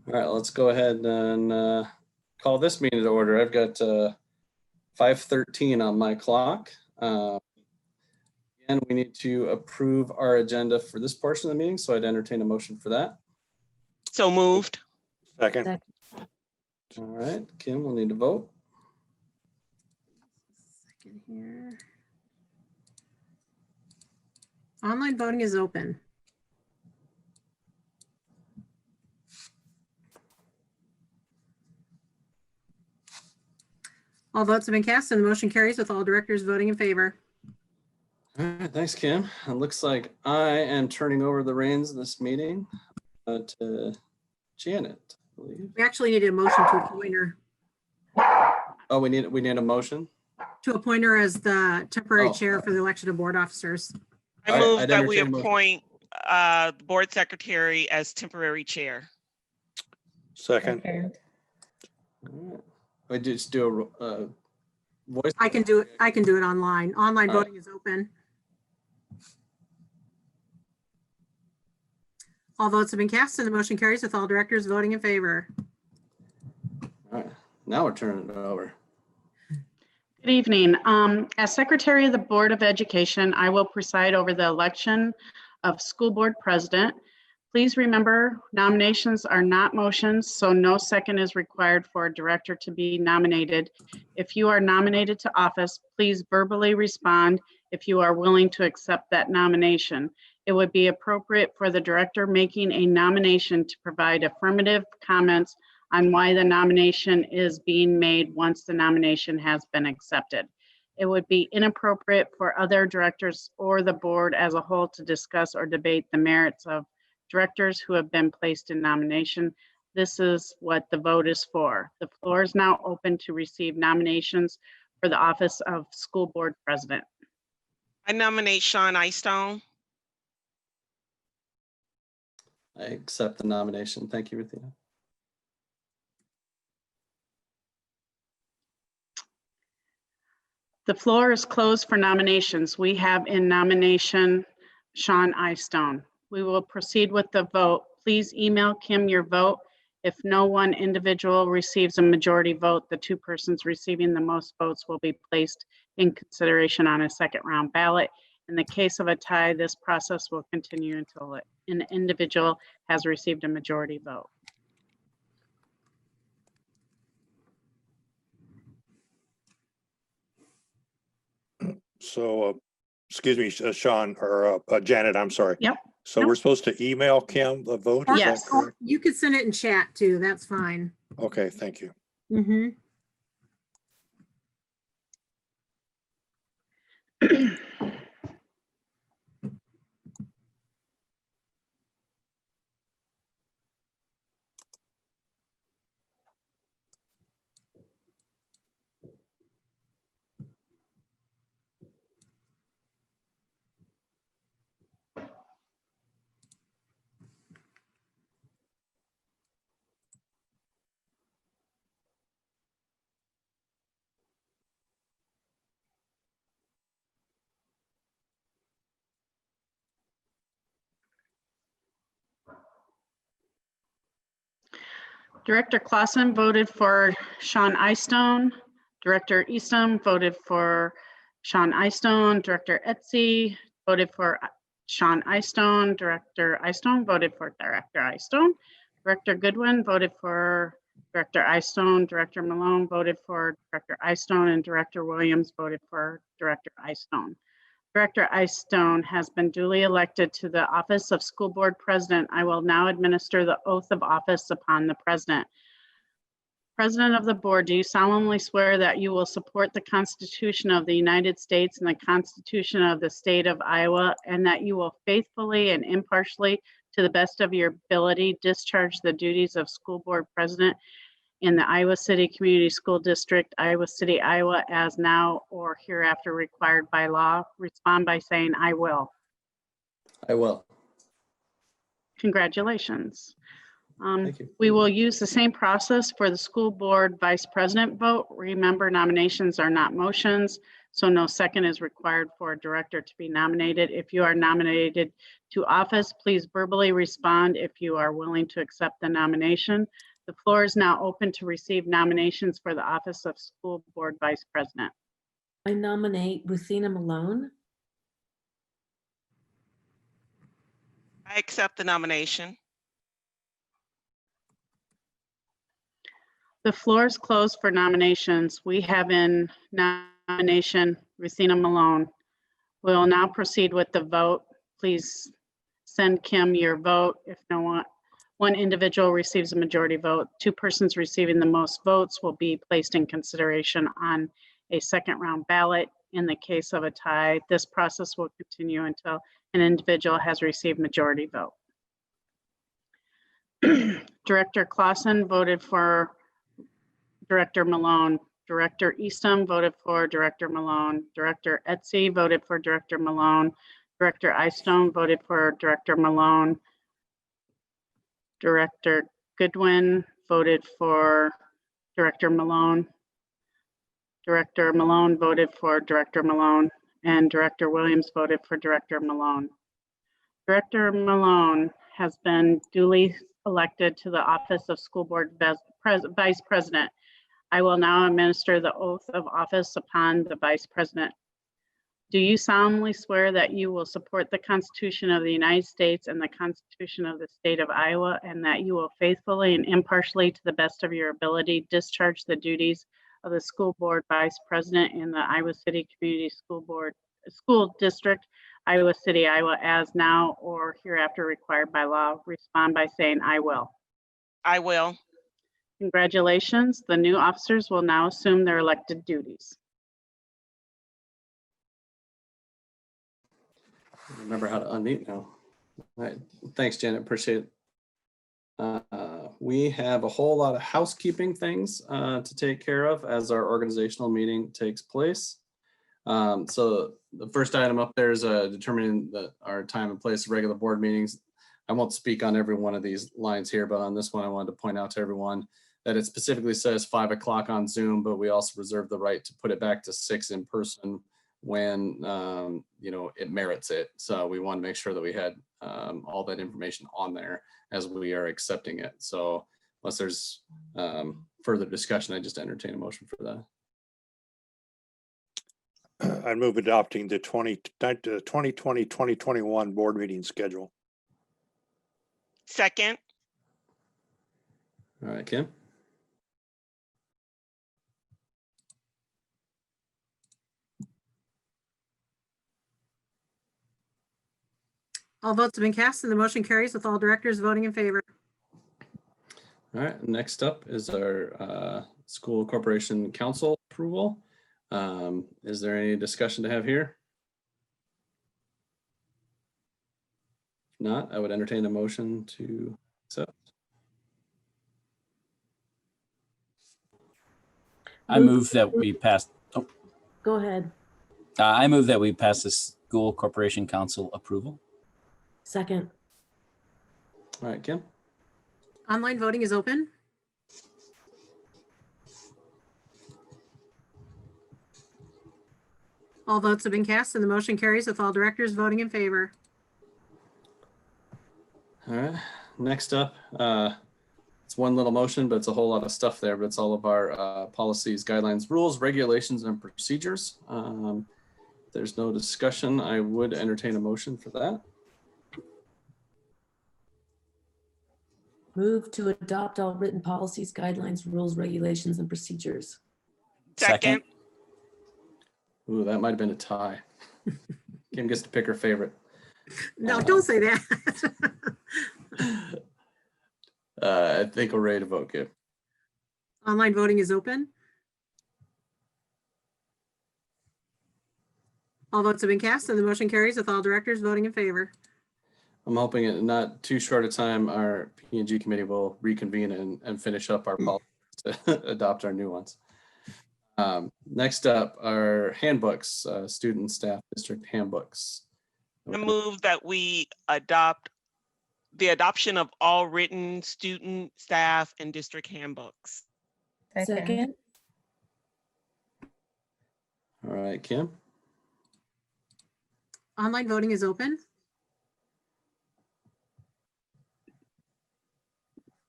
All right, let's go ahead and call this meeting to order. I've got 5:13 on my clock. And we need to approve our agenda for this portion of the meeting, so I'd entertain a motion for that. So moved. Second. All right, Kim, we'll need to vote. Second here. Online voting is open. All votes have been cast and the motion carries with all directors voting in favor. All right, thanks, Kim. It looks like I am turning over the reins of this meeting to Janet, I believe. We actually need a motion to appoint her. Oh, we need a motion? To appoint her as the temporary Oh. chair for the election of board officers. I All right, move I'd that we entertain a motion. appoint the board secretary as temporary chair. Second. All right. We just do a voice. I can do it online. Online All right. voting is open. All votes have been cast and the motion carries with all directors voting in favor. All right, now we're turning it over. Good evening. As Secretary of the Board of Education, I will preside over the election of school board president. Please remember, nominations are not motions, so no second is required for a director to be nominated. If you are nominated to office, please verbally respond if you are willing to accept that nomination. It would be appropriate for the director making a nomination to provide affirmative comments on why the nomination is being made once the nomination has been accepted. It would be inappropriate for other directors or the board as a whole to discuss or debate the merits of directors who have been placed in nomination. This is what the vote is for. The floor is now open to receive nominations for the office of school board president. I nominate Sean Eystone. I accept the nomination. Thank you, Ruthina. The floor is closed for nominations. We have in nomination Sean Eystone. We will proceed with the vote. Please email Kim your vote. If no one individual receives a majority vote, the two persons receiving the most votes will be placed in consideration on a second round ballot. In the case of a tie, this process will continue until an individual has received a majority vote. So, excuse me, Sean, or Janet, I'm sorry. Yep. So Nope. We're supposed to email Kim the vote? Is that Yes. correct? You could send it in chat too. That's fine. Okay, thank you. Mm-hmm. Director Clausen voted for Sean Eystone. Director Eastham voted for Sean Eystone. Director Etsy voted for Sean Eystone. Director Eystone voted for Director Eystone. Director Goodwin voted for Director Eystone. Director Malone voted for Director Eystone, and Director Williams voted for Director Eystone. Director Eystone has been duly elected to the office of school board president. I will now administer the oath of office upon the president. President of the board, do you solemnly swear that you will support the Constitution of the United States and the Constitution of the state of Iowa, and that you will faithfully and impartially, to the best of your ability, discharge the duties of school board president in the Iowa City Community School District, Iowa City, Iowa, as now or hereafter required by law? Respond by saying, I will. I will. Congratulations. Thank you. We will use the same process for the school board vice president vote. Remember, nominations are not motions, so no second is required for a director to be nominated. If you are nominated to office, please verbally respond if you are willing to accept the nomination. The floor is now open to receive nominations for the office of School Board Vice President. I nominate Ruthina Malone. I accept the nomination. The floor is closed for nominations. We have in nomination Ruthina Malone. We will now proceed with the vote. Please send Kim your vote. If one individual receives a majority vote, 2 persons receiving the most votes will be placed in consideration on a second round ballot. In the case of a tie, this process will continue until an individual has received majority vote. Director Clausen voted for Director Malone. Director Eastham voted for Director Malone. Director Etsy voted for Director Malone. Director Eystone voted for Director Malone. Director Goodwin voted for Director Malone. Director Malone voted for Director Malone, and Director Williams voted for Director Malone. Director Malone has been duly elected to the office of School Board Vice President. I will now administer the oath of office upon the Vice President. Do you solemnly swear that you will support the Constitution of the United States and the Constitution of the State of Iowa, and that you will faithfully and impartially, to the best of your ability, discharge the duties of the School Board Vice President in the Iowa City Community School District, Iowa City, Iowa, as now or hereafter required by law? Respond by saying, I will. I will. Congratulations. The new officers will now assume their elected duties. Remember how to unmute now. All right. Thanks, Janet. Appreciate it. We have a whole lot of housekeeping things to take care of as our organizational meeting takes place. So the first item up there is determining our time and place of regular board meetings. I won't speak on every one of these lines here, but on this one, I wanted to point out to everyone that it specifically says 5 o'clock on Zoom, but we also reserve the right to put it back to 6 in person when it merits it. So we want to make sure that we had all that information on there as we are accepting it. So unless there's further discussion, I just entertain a motion for that. I move adopting the 2020-2021 board meeting schedule. Second. All right, Kim. All votes have been cast and the motion carries with all directors voting in favor. All right, next up is our School Corporation Council approval. Is there any discussion to have here? If not, I would entertain a motion to accept. I move that we pass. Oh, Go ahead. I move that we pass the School Corporation Council approval. Second. All right, Kim. Online voting is open. All votes have been cast and the motion carries with all directors voting in favor. All right, next up, it's one little motion, but it's a whole lot of stuff there, but it's all of our policies, guidelines, rules, regulations, and procedures. If there's no discussion, I would entertain a motion for that. Move to adopt all written policies, guidelines, rules, regulations, and procedures. Second. Ooh, that might have been a tie. Kim gets to pick her favorite. No, don't say that. I think we're ready to vote, Kim. Online voting is open. All votes have been cast and the motion carries with all directors voting in favor. I'm hoping in not too short a time, our P&G committee will reconvene and finish up our policies to adopt our new ones. Next up, our handbooks, student, staff, district handbooks. I move that we adopt the adoption of all written student, staff, and district handbooks. Second. All right, Kim, Online voting is open.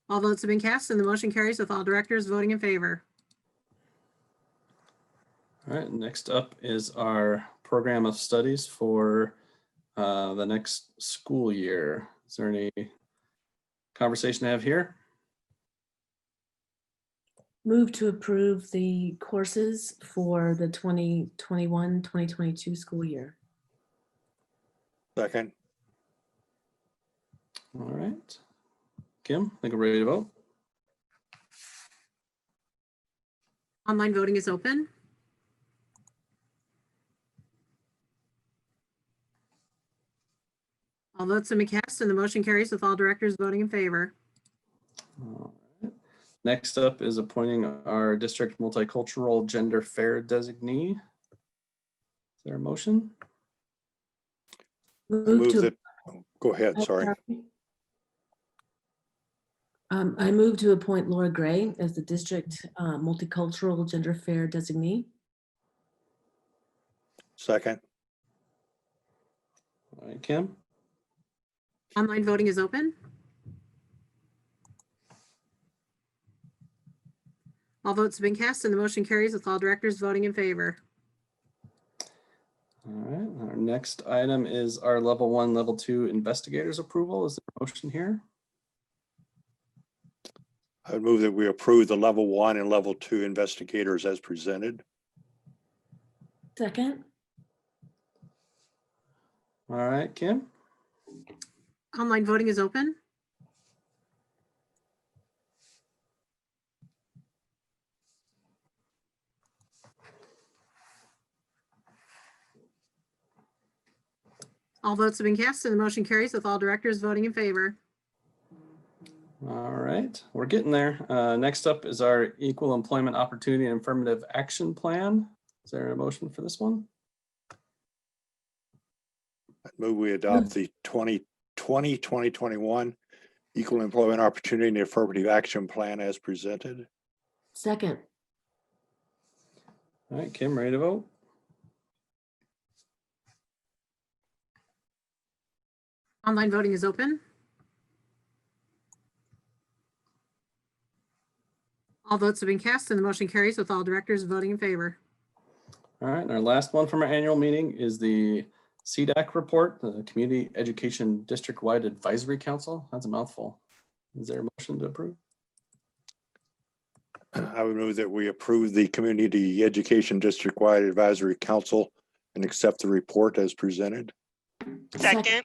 All votes have been cast and the motion carries with all directors voting in favor. all right, next up is our program of studies for the next school year. Is there any conversation to have here? Move to approve the courses for the 2021-2022 school year. Second. All right. Kim, I think we're ready to vote. Online voting is open. All votes have been cast and the motion carries with all directors voting in favor. All right. Next up is appointing our district multicultural gender fair designee. Is there a motion? Move that. Go ahead, sorry. I move to appoint Laura Gray as the district multicultural gender fair designee. Second. All right, Kim, Online voting is open. All votes have been cast and the motion carries with all directors voting in favor. all right. Our next item is our level 1, level 2 investigators approval. Is there a motion here? I would move that we approve the level 1 and level 2 investigators as presented. Second. All right, Kim, Online voting is open. All votes have been cast and the motion carries with all directors voting in favor. all right, we're getting there. Next up is our equal employment opportunity and affirmative action plan. Is there a motion for this one? I move we adopt the 2020-2021 Equal Employment Opportunity and Affirmative Action Plan as presented. Second. All right, Kim, ready to vote? Online voting is open. All votes have been cast and the motion carries with all directors voting in favor. All right, and our last one from our annual meeting is the CDAC report, the Community Education District-Wide Advisory Council. That's a mouthful. Is there a motion to approve? I would move that we approve the Community Education District-Wide Advisory Council and accept the report as presented. Second,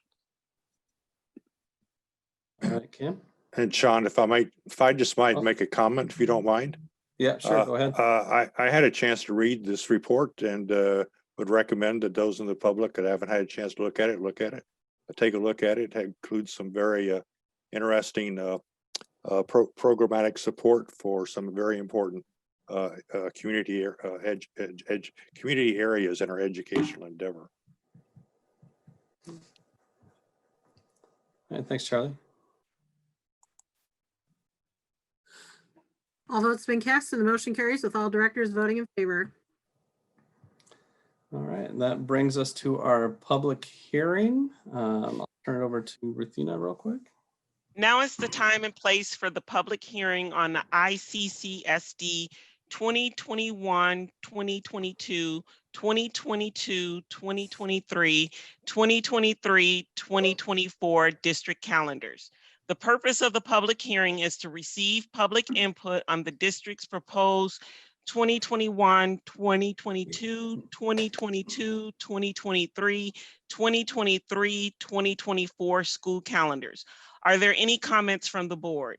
All right, Kim? And Sean, if I just might make a comment, if you don't mind. Yeah, sure, go ahead. I had a chance to read this report and would recommend that those in the public that haven't had a chance to look at it. Take a look at it. It includes some very interesting programmatic support for some very important community community areas in our educational endeavor. All right, thanks, Charlie. All votes have been cast and the motion carries with all directors voting in favor. All right, and that brings us to our public hearing. I'll turn it over to Ruthina real quick. now is the time and place for the public hearing on the ICCSD 2021, 2022, 2022, 2023, 2023, 2024 district calendars. The purpose of the public hearing is to receive public input on the district's proposed 2021, 2022, 2022, 2023, 2023, 2024 school calendars. Are there any comments from the board?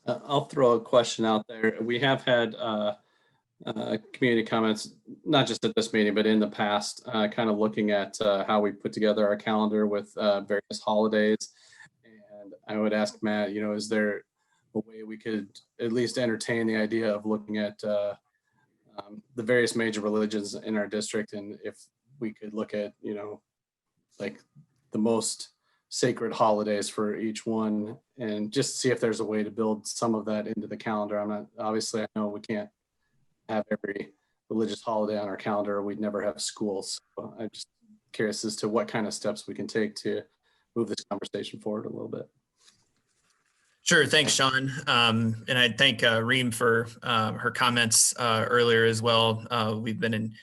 I'll throw a question out there. We have had community comments, not just at this meeting, but in the past, kind of looking at how we put together our calendar with various holidays. And I would ask Matt, is there a way we could at least entertain the idea of looking at the various major religions in our district, and if we could look at, like the most sacred holidays for each one, and just see if there's a way to build some of that into the calendar. Obviously I know we can't have every religious holiday on our calendar, we'd never have schools. So I'm just curious as to what kind of steps we can take to move this conversation forward a little bit. Sure. Thanks, Sean. And I thank Reem for her comments earlier as well. We've been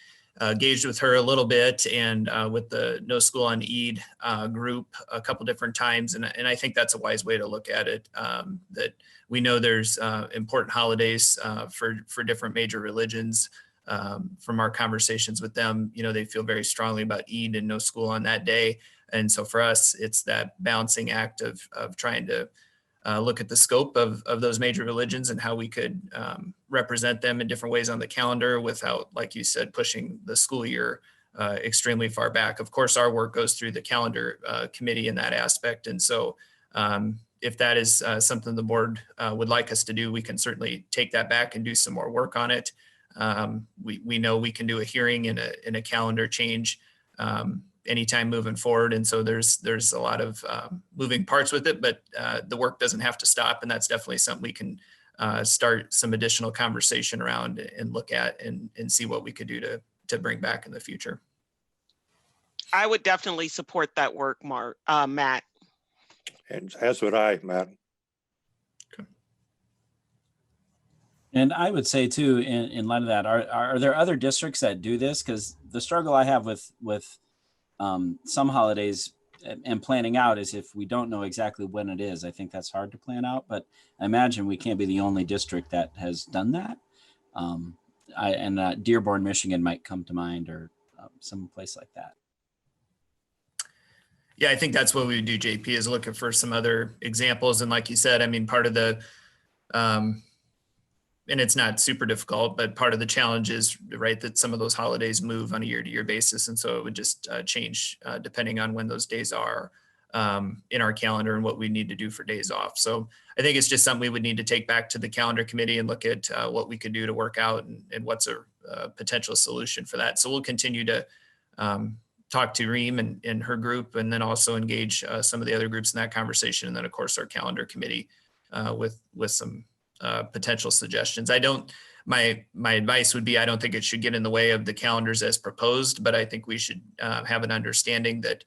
engaged with her a little bit and with the No School on Eid group a couple different times. And I think that's a wise way to look at it, that we know there's important holidays for different major religions. From our conversations with them, they feel very strongly about Eid and no school on that day. And so for us, it's that balancing act of trying to look at the scope of those major religions and how we could represent them in different ways on the calendar without, like you said, pushing the school year extremely far back. Of course, our work goes through the calendar committee in that aspect. And so if that is something the board would like us to do, we can certainly take that back and do some more work on it. We know we can do a hearing in a calendar change anytime moving forward. And so there's a lot of moving parts with it, but the work doesn't have to stop. And that's definitely something we can start some additional conversation around and look at and see what we could do to bring back in the future. I would definitely support that work, Matt. And as would I, Matt. And I would say too, in light of that, are there other districts that do this? Because the struggle I have with some holidays and planning out is if we don't know exactly when it is, I think that's hard to plan out. But I imagine we can't be the only district that has done that. Dearborn, Michigan might come to mind, or some place like that. Yeah, I think that's what we would do, JP, is looking for some other examples. And like you said, I mean, part of the and it's not super difficult, but part of the challenge is, right, that some of those holidays move on a year-to-year basis. And so it would just change depending on when those days are in our calendar and what we need to do for days off. So I think it's just something we would need to take back to the calendar committee and look at what we could do to work out and what's a potential solution for that. So we'll continue to talk to Reem and her group, and then also engage some of the other groups in that conversation. And then of course, our calendar committee with some potential suggestions. My advice would be, I don't think it should get in the way of the calendars as proposed, but I think we should have an understanding that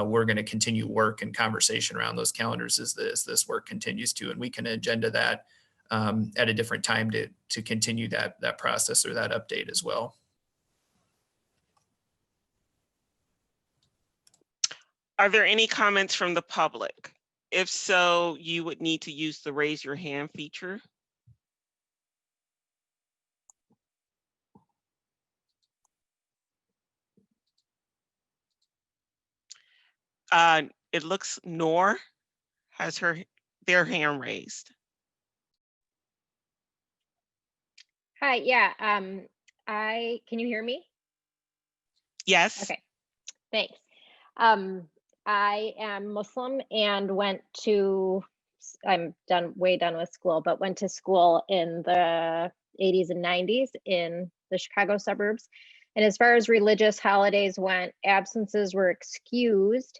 we're going to continue work and conversation around those calendars as this work continues to, and we can agenda that at a different time to continue that process or that update as well. Are there any comments from the public? If so, you would need to use the raise your hand feature. It looks Nor has their hand raised. Hi, yeah, can you hear me? Yes. Okay, thanks. I am Muslim and I'm way done with school, but went to school in the 80s and 90s in the Chicago suburbs. And as far as religious holidays went, absences were excused.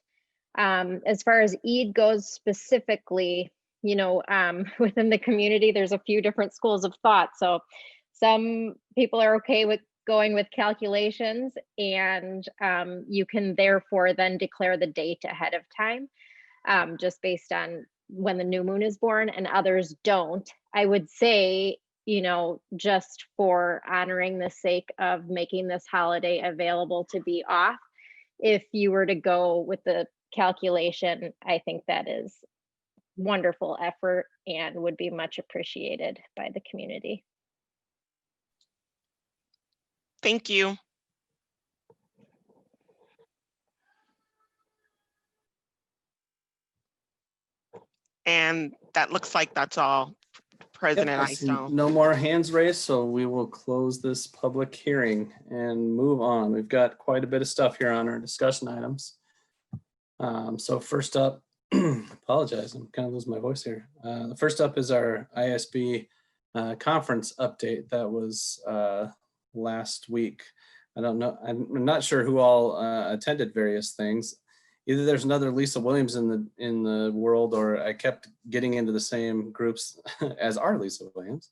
As far as Eid goes specifically, within the community, there's a few different schools of thought. So some people are okay with going with calculations, and you can therefore then declare the date ahead of time, just based on when the new moon is born, and others don't. I would say, just for honoring the sake of making this holiday available to be off, if you were to go with the calculation, I think that is wonderful effort and would be much appreciated by the community. Thank you. And that looks like that's all, President I see Eystone. no more hands raised, so we will close this public hearing and move on. We've got quite a bit of stuff here on our discussion items. So first up, apologize, I'm kind of losing my voice here. The first up is our ISB conference update that was last week. I don't know, I'm not sure who all attended various things. Either there's another Lisa Williams in the world, or I kept getting into the same groups as our Lisa Williams.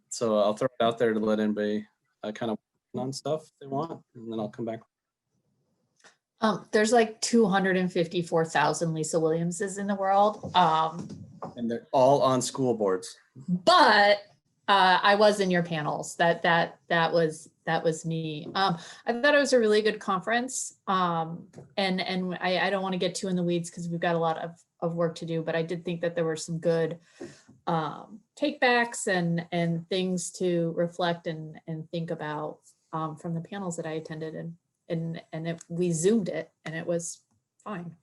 So I'll throw it out there to let anybody kind of on stuff they want, and then I'll come back. There's like 254,000 Lisa Williamses in the world. And they're all on school boards. But I was in your panels. That was me. I thought it was a really good conference. And I don't want to get too in the weeds because we've got a lot of work to do, but I did think that there were some good takebacks and things to reflect and think about from the panels that I attended, and we Zoomed it and it was fine.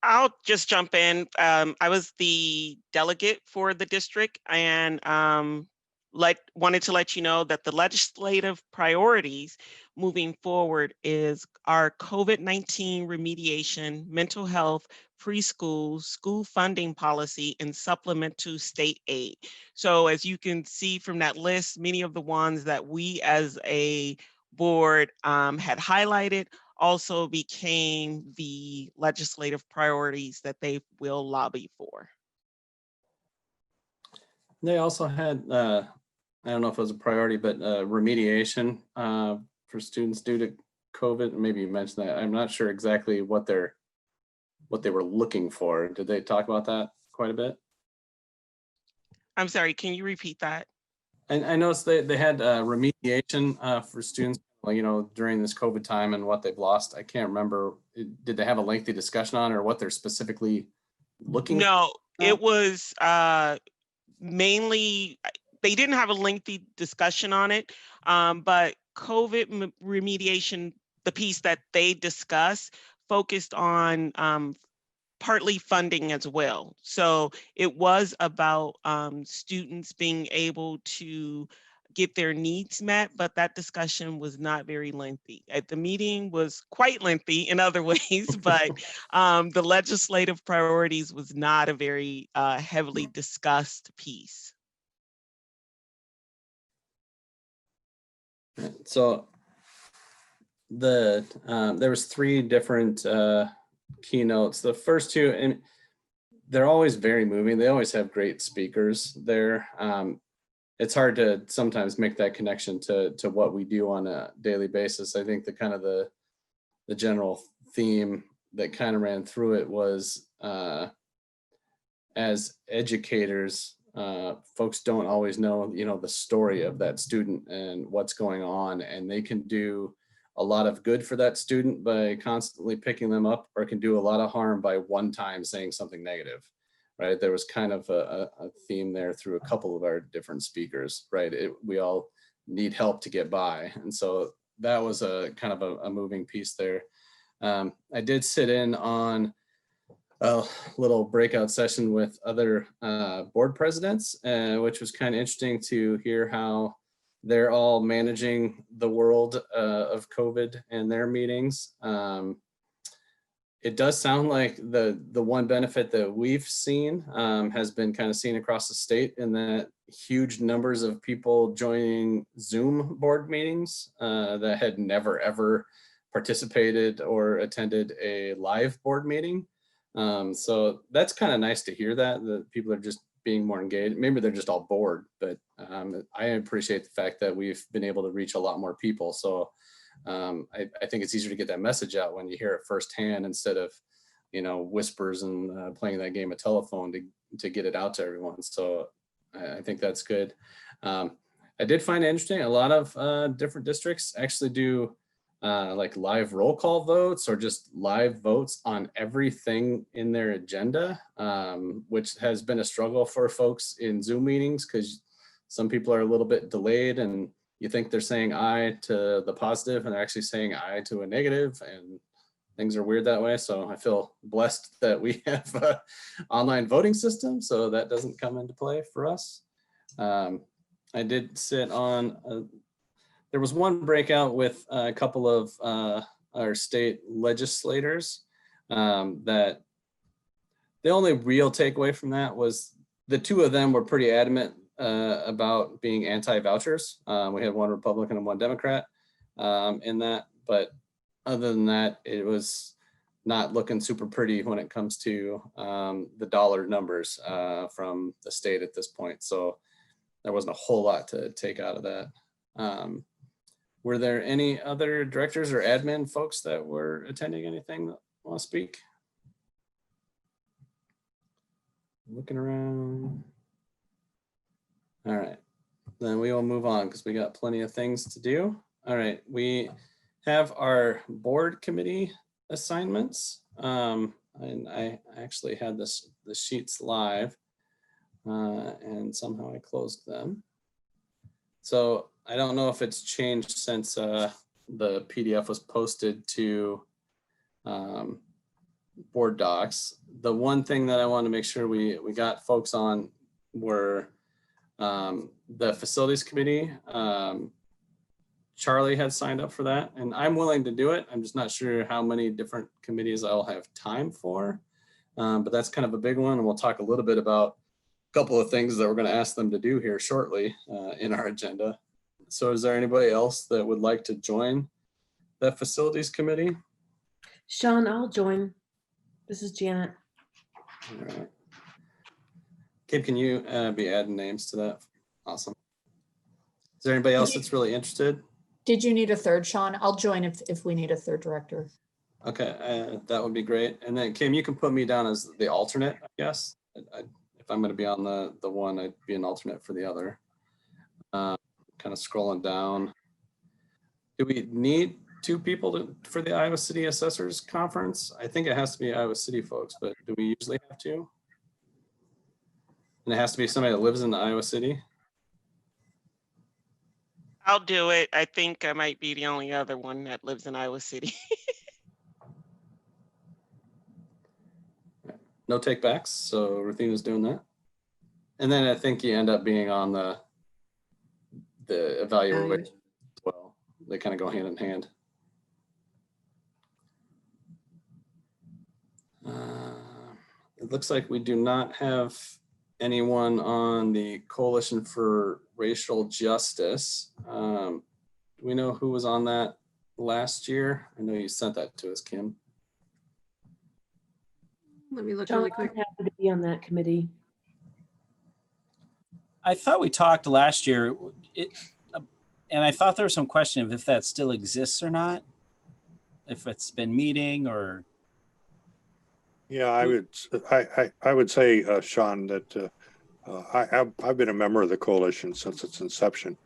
I'll just jump in. I was the delegate for the district and wanted to let you know that the legislative priorities moving forward is our COVID-19 remediation, mental health, preschool, school funding policy, and supplement to state aid. So as you can see from that list, many of the ones that we as a board had highlighted also became the legislative priorities that they will lobby for. They also had, I don't know if it was a priority, but remediation for students due to COVID. Maybe you mentioned that. I'm not sure exactly what they were looking for. Did they talk about that quite a bit? I'm sorry, can you repeat that? And I noticed they had remediation for students, during this COVID time and what they've lost. I can't remember. Did they have a lengthy discussion on, or what they're specifically looking? No, it was mainly, they didn't have a lengthy discussion on it, but COVID remediation, the piece that they discussed, focused on partly funding as well. So it was about students being able to get their needs met, but that discussion was not very lengthy. The meeting was quite lengthy in other ways, but the legislative priorities was not a very heavily discussed piece. So there was 3 different keynotes. The first 2, and they're always very moving. They always have great speakers there. It's hard to sometimes make that connection to what we do on a daily basis. I think the general theme that kind of ran through it was as educators, folks don't always know, the story of that student and what's going on, and they can do a lot of good for that student by constantly picking them up, or can do a lot of harm by one time saying something negative, right? There was kind of a theme there through a couple of our different speakers, right? We all need help to get by. And so that was a kind of a moving piece there. I did sit in on a little breakout session with other board presidents, which was kind of interesting to hear how they're all managing the world of COVID in their meetings. It does sound like the one benefit that we've seen has been kind of seen across the state, in that huge numbers of people joining Zoom board meetings that had never ever participated or attended a live board meeting. So that's kind of nice to hear that people are just being more engaged. Maybe they're just all bored, but I appreciate the fact that we've been able to reach a lot more people. So I think it's easier to get that message out when you hear it firsthand, instead of, whispers and playing that game of telephone to get it out to everyone. So I think that's good. I did find it interesting. A lot of different districts actually do like live roll call votes, or just live votes on everything in their agenda, which has been a struggle for folks in Zoom meetings, because some people are a little bit delayed and you think they're saying aye to the positive and they're actually saying aye to a negative, and things are weird that way. So I feel blessed that we have an online voting system, so that doesn't come into play for us. I did sit on, there was one breakout with a couple of our state legislators that the only real takeaway from that was the 2 of them were pretty adamant about being anti-vouchers. We had one Republican and one Democrat in that, but other than that, it was not looking super pretty when it comes to the dollar numbers from the state at this point. So there wasn't a whole lot to take out of that. Were there any other directors or admin folks that were attending anything that want to speak? Looking around. All right, then we will move on because we got plenty of things to do. All right, we have our board committee assignments. And I actually had the sheets live and somehow I closed them. So I don't know if it's changed since the PDF was posted to board docs. The one thing that I want to make sure we got folks on were the facilities committee. Charlie had signed up for that, and I'm willing to do it. I'm just not sure how many different committees I'll have time for, but that's kind of a big one. And we'll talk a little bit about a couple of things that we're going to ask them to do here shortly in our agenda. So is there anybody else that would like to join that facilities committee? Sean, I'll join. This is Janet. All right. Kim, can you be adding names to that? Awesome. Is there anybody else that's really interested? Did you need a third, Sean? I'll join if we need a third director. Okay, that would be great. And then Kim, you can put me down as the alternate, I guess. If I'm going to be on the one, I'd be an alternate for the other. Kind of scrolling down. Do we need 2 people for the Iowa City Assessors Conference? I think it has to be Iowa City folks, but do we usually have 2? And it has to be somebody that lives in Iowa City? I'll do it. I think I might be the only other one that lives in Iowa City. No take backs, so Ruthina's doing that. And then I think you end up being on the evaluation as well. They kind of go hand in hand. It looks like we do not have anyone on the Coalition for Racial Justice. Do we know who was on that last year? I know you sent that to us, Kim. Let me look Sean, really I'm quick. happy to be on that committee. I thought we talked last year, and I thought there was some question of if that still exists or not, if it's been meeting or. Yeah, I would say, Sean, that I've been a member of the coalition since its inception,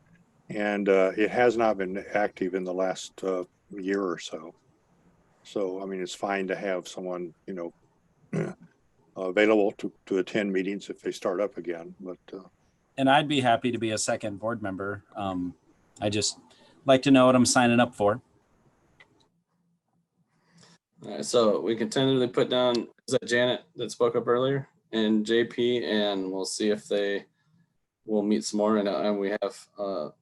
and it has not been active in the last year or so. So, I mean, it's fine to have someone, you know, available to attend meetings if they start up again, but. And I'd be happy to be a second board member. I just like to know what I'm signing up for. All right, so we can tentatively put down, is that Janet that spoke up earlier, and JP, and we'll see if they will meet some more. And we have, you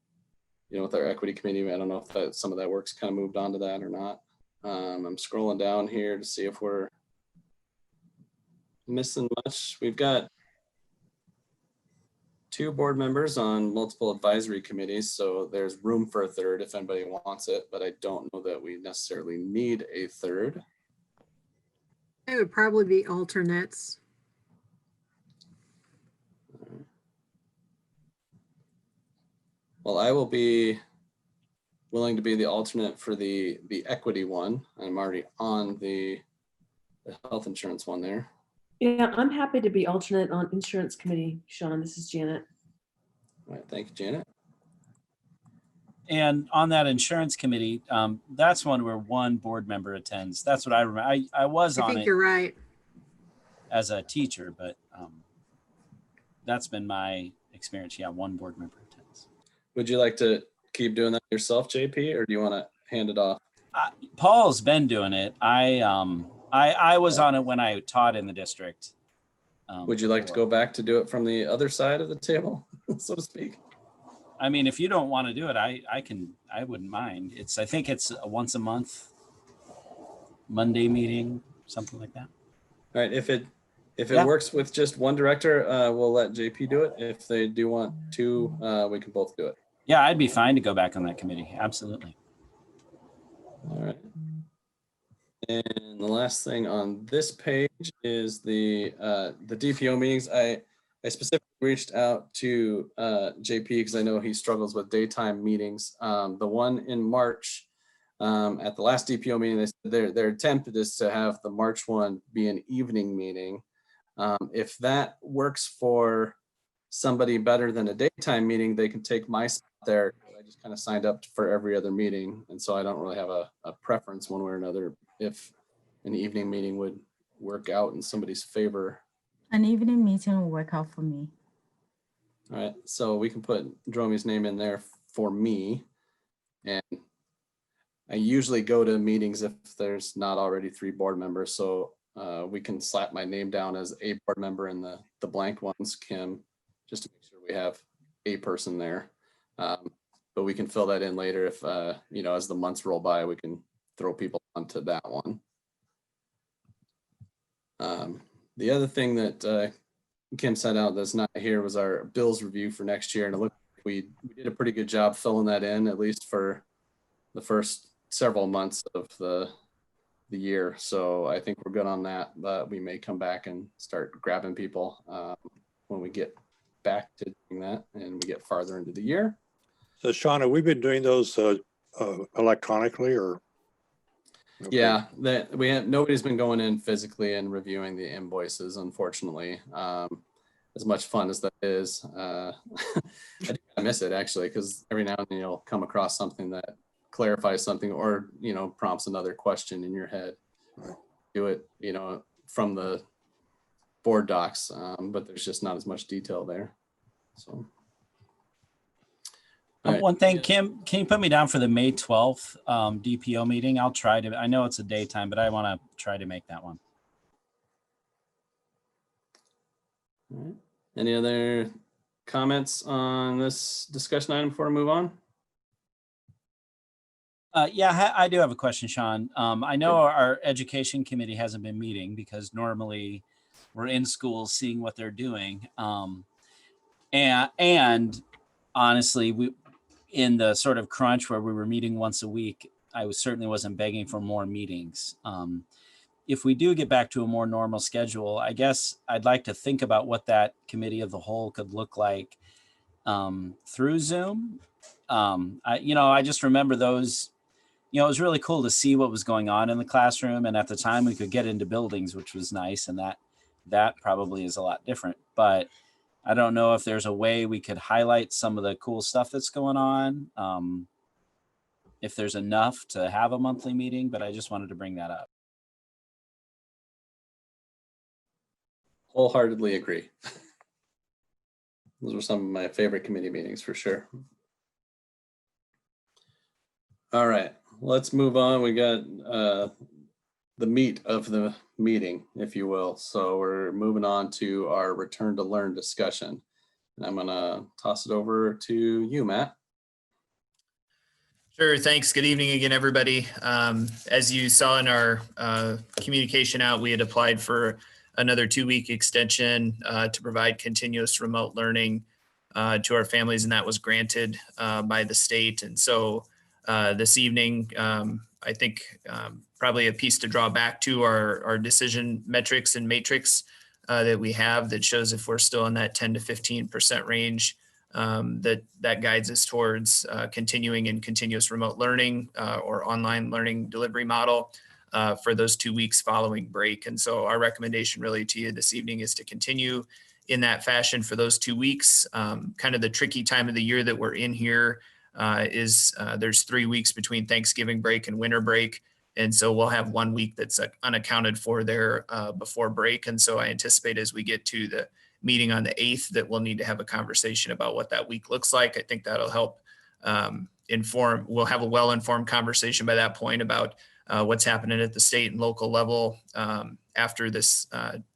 know, with our equity committee, I don't know if that some of that work's kind of moved on to that or not. I'm scrolling down here to see if we're missing much. We've got 2 board members on multiple advisory committees, so there's room for a third if anybody wants it, but I don't know that we necessarily need a third. It would probably be alternates. Well, I will be willing to be the alternate for the equity one. I'm already on the health insurance one there. Yeah, I'm happy to be alternate on insurance committee. Sean, this is Janet. All right, thank you, Janet. And on that insurance committee, that's one where 1 board member attends. That's what I remember. I was I on think it you're right. as a teacher, but that's been my experience. Yeah, 1 board member attends. Would you like to keep doing that yourself, JP, or do you want to hand it off? Paul's been doing it. I was on it when I taught in the district. Would you like to go back to do it from the other side of the table, so to speak? I mean, if you don't want to do it, I wouldn't mind. I think it's a once a month Monday meeting, something like that. All right, if it works with just 1 director, we'll let JP do it. If they do want 2, we can both do it. Yeah, I'd be fine to go back on that committee. Absolutely. All right. And the last thing on this page is the DPO meetings. I specifically reached out to JP because I know he struggles with daytime meetings. The one in March, at the last DPO meeting, they said their attempt is to have the March one be an evening meeting. If that works for somebody better than a daytime meeting, they can take my spot there. I just kind of signed up for every other meeting, and so I don't really have a preference one way or another if an evening meeting would work out in somebody's favor. An evening meeting will work out for me. All right, so we can put Dromy's name in there for me. And I usually go to meetings if there's not already 3 board members, so we can slap my name down as a board member and the blank ones, Kim, just to make sure we have a person there. But we can fill that in later if, you know, as the months roll by, we can throw people onto that one. The other thing that Kim sent out that's not here was our bills review for next year. And it looked like we did a pretty good job filling that in, at least for the first several months of the year. So I think we're good on that, but we may come back and start grabbing people when we get back to doing that and we get farther into the year. So Sean, have we been doing those electronically or? Okay. Yeah, that we have, nobody's been going in physically and reviewing the invoices, unfortunately. As much fun as that is, I miss it actually, because every now and then you'll come across something that clarifies something or, you know, prompts another question in your head. Do it, you know, from the board docs, but there's just not as much detail there. So. All right. One thing, Kim, can you put me down for the May 12th DPO meeting? I'll try to, I know it's a daytime, but I want to try to make that one. All right. Any other comments on this discussion item before we move on? Yeah, I do have a question, Sean. I know our education committee hasn't been meeting because normally we're in schools seeing what they're doing. And honestly, we, in the sort of crunch where we were meeting once a week, I certainly wasn't begging for more meetings. If we do get back to a more normal schedule, I guess I'd like to think about what that committee of the whole could look like through Zoom. I just remember those, it was really cool to see what was going on in the classroom. And at the time we could get into buildings, which was nice. And that probably is a lot different, but I don't know if there's a way we could highlight some of the cool stuff that's going on. If there's enough to have a monthly meeting, but I just wanted to bring that up. Wholeheartedly agree. Those were some of my favorite committee meetings for sure. All right, let's move on. We got the meat of the meeting, if you will. So we're moving on to our return to learn discussion. And I'm gonna toss it over to you, Matt. Sure, thanks. Good evening again, everybody. As you saw in our communication out, we had applied for another 2-week extension to provide continuous remote learning to our families, and that was granted by the state. And so this evening, I think probably a piece to draw back to our decision metrics and matrix that we have that shows if we're still in that 10 to 15% range, that guides us towards continuing in continuous remote learning or online learning delivery model for those 2 weeks following break. And so our recommendation really to you this evening is to continue in that fashion for those 2 weeks. Kind of the tricky time of the year that we're in here is there's 3 weeks between Thanksgiving break and winter break. And so we'll have 1 week that's unaccounted for there before break. And so I anticipate as we get to the meeting on the 8th that we'll need to have a conversation about what that week looks like. I think that'll help inform, we'll have a well-informed conversation by that point about what's happening at the state and local level after this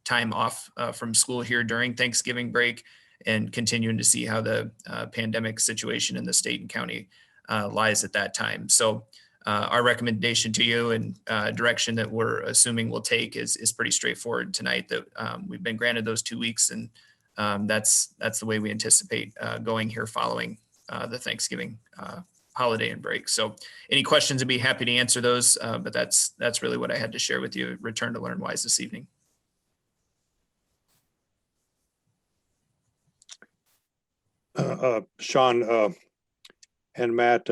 time off from school here during Thanksgiving break, and continuing to see how the pandemic situation in the state and county lies at that time. So our recommendation to you and direction that we're assuming we'll take is pretty straightforward tonight, that we've been granted those 2 weeks, and that's the way we anticipate going here following the Thanksgiving holiday and break. So any questions, I'd be happy to answer those, but that's really what I had to share with you. Return to learn wise this evening. Sean and Matt,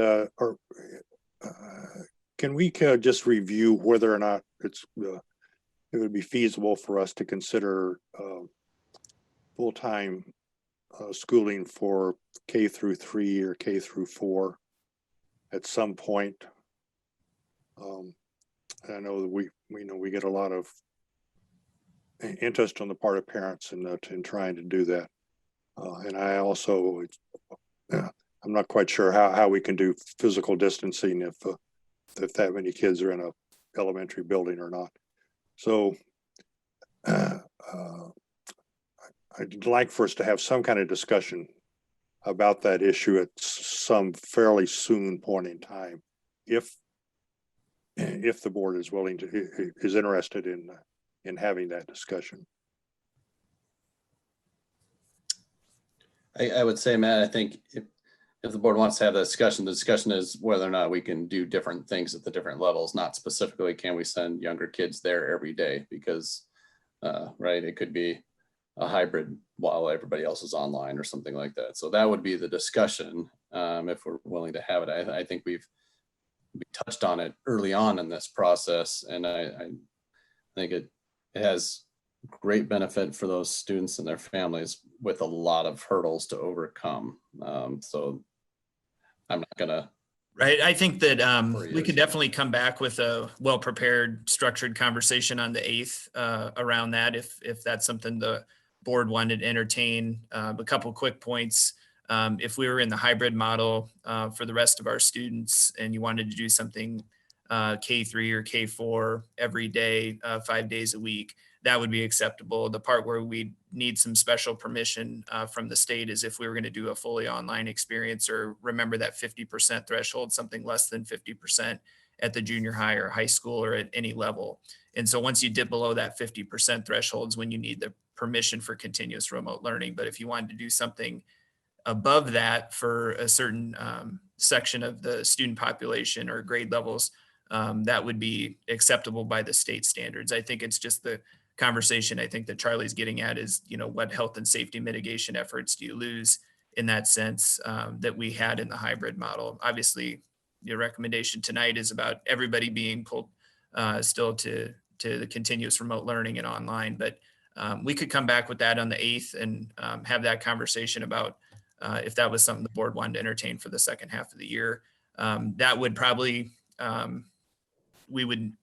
can we just review whether or not it would be feasible for us to consider full-time schooling for K through 3 or K through 4 at some point? I know that we get a lot of interest on the part of parents in trying to do that. And I also, I'm not quite sure how we can do physical distancing if that many kids are in a elementary building or not. So I'd like for us to have some kind of discussion about that issue at some fairly soon point in time, if the board is willing to, is interested in having that discussion. I would say, Matt, I think if the board wants to have the discussion is whether or not we can do different things at the different levels, not specifically can we send younger kids there every day, because right, it could be a hybrid while everybody else is online or something like that. So that would be the discussion if we're willing to have it. I think we touched on it early on in this process, and I think it has great benefit for those students and their families with a lot of hurdles to overcome. So I'm not gonna. Right. I think that we years. could definitely come back with a well-prepared, structured conversation on the 8th around that, if that's something the board wanted to entertain. A couple quick points. If we were in the hybrid model for the rest of our students and you wanted to do something K3 or K4 every day, 5 days a week, that would be acceptable. The part where we need some special permission from the state is if we were going to do a fully online experience, or remember that 50% threshold, something less than 50% at the junior high or high school or at any level. And so once you dip below that 50% thresholds, when you need the permission for continuous remote learning. But if you wanted to do something above that for a certain section of the student population or grade levels, that would be acceptable by the state standards. I think it's just the conversation I think that Charlie's getting at is, what health and safety mitigation efforts do you lose in that sense that we had in the hybrid model? Obviously, your recommendation tonight is about everybody being pulled still to the continuous remote learning and online, but we could come back with that on the 8th and have that conversation about if that was something the board wanted to entertain for the second half of the year. That would probably, we would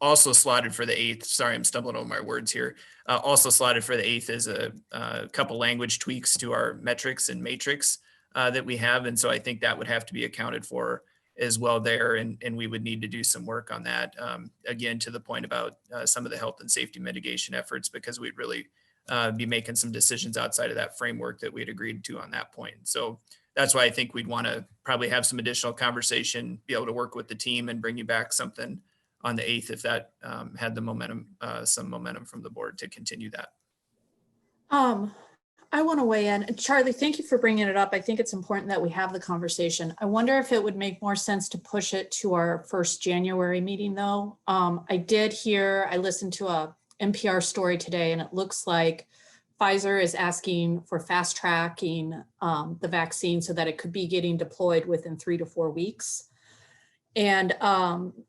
also slotted for the 8th. Sorry, I'm stumbling over my words here. Also slotted for the 8th is a couple language tweaks to our metrics and matrix that we have. And so I think that would have to be accounted for as well there. And we would need to do some work on that. Again, to the point about some of the health and safety mitigation efforts, because we'd really be making some decisions outside of that framework that we'd agreed to on that point. So that's why I think we'd want to probably have some additional conversation, be able to work with the team and bring you back something on the 8th, if that had the momentum, some momentum from the board to continue that. I want to weigh in. Charlie, thank you for bringing it up. I think it's important that we have the conversation. I wonder if it would make more sense to push it to our first January meeting though. I listened to a NPR story today, and it looks like Pfizer is asking for fast tracking the vaccine so that it could be getting deployed within 3 to 4 weeks. And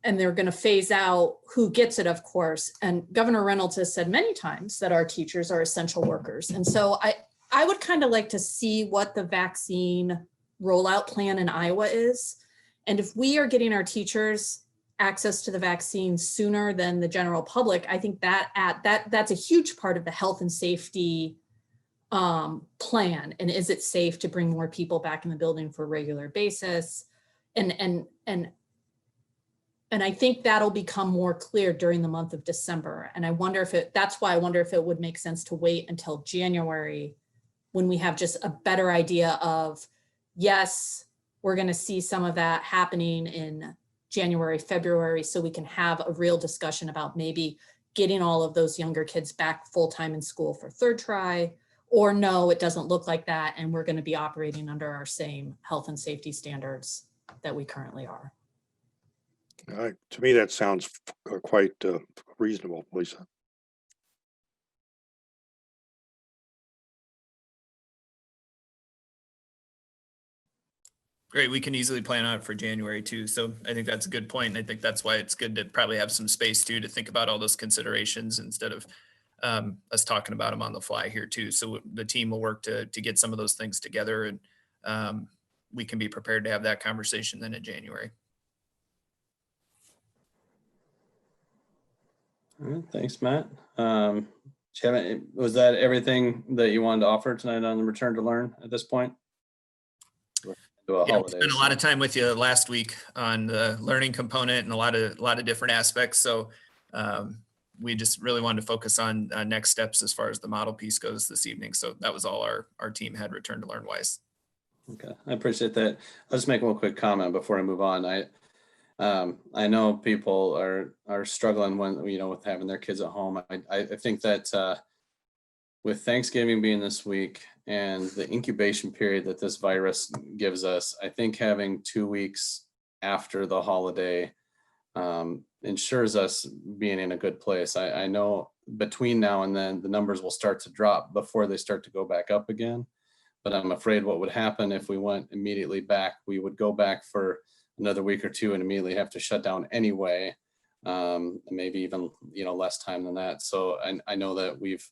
they're going to phase out who gets it, of course. And Governor Reynolds has said many times that our teachers are essential workers. And so I would kind of like to see what the vaccine rollout plan in Iowa is. And if we are getting our teachers access to the vaccine sooner than the general public, I think that's a huge part of the health and safety plan. And is it safe to bring more people back in the building for a regular basis? And I think that'll become more clear during the month of December. And I wonder that's why I wonder if it would make sense to wait until January, when we have just a better idea of, yes, we're going to see some of that happening in January, February, so we can have a real discussion about maybe getting all of those younger kids back full-time in school for third try, or no, it doesn't look like that, and we're going to be operating under our same health and safety standards that we currently are. To me, that sounds quite reasonable, Lisa. Great. We can easily plan on it for January too. So I think that's a good point. And I think that's why it's good to probably have some space too, to think about all those considerations instead of us talking about them on the fly here too. So the team will work to get some of those things together, and we can be prepared to have that conversation then in January. All right, thanks, Matt. Was that everything that you wanted to offer tonight on the Return to Learn at this point? Yeah, spent a lot of time with you last week on the learning component and a lot of different aspects. So we just really wanted to focus on next steps as far as the model piece goes this evening. So that was all our team had Return to Learn wise. Okay, I appreciate that. I'll just make one quick comment before I move on. I know people are struggling when, with having their kids at home. I think that with Thanksgiving being this week and the incubation period that this virus gives us, I think having 2 weeks after the holiday ensures us being in a good place. I know between now and then the numbers will start to drop before they start to go back up again. But I'm afraid what would happen if we went immediately back, we would go back for another week or two and immediately have to shut down anyway. Maybe even, less time than that. So I know that we've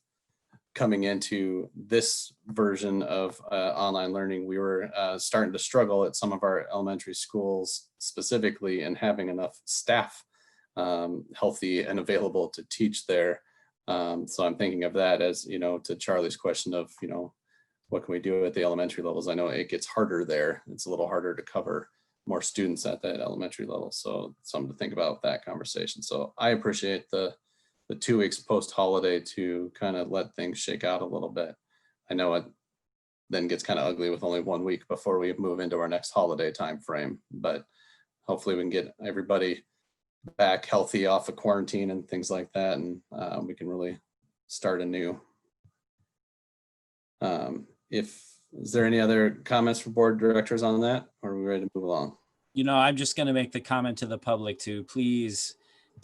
coming into this version of online learning, we were starting to struggle at some of our elementary schools specifically in having enough staff healthy and available to teach there. So I'm thinking of that as, to Charlie's question of, what can we do at the elementary levels? I know it gets harder there. It's a little harder to cover more students at that elementary level. So something to think about that conversation. So I appreciate the 2 weeks post-holiday to kind of let things shake out a little bit. I know it then gets kind of ugly with only 1 week before we move into our next holiday time frame, but hopefully we can get everybody back healthy off of quarantine and things like that, and we can really start anew. Is there any other comments for board directors on that, or are we ready to move along? I'm just going to make the comment to the public to please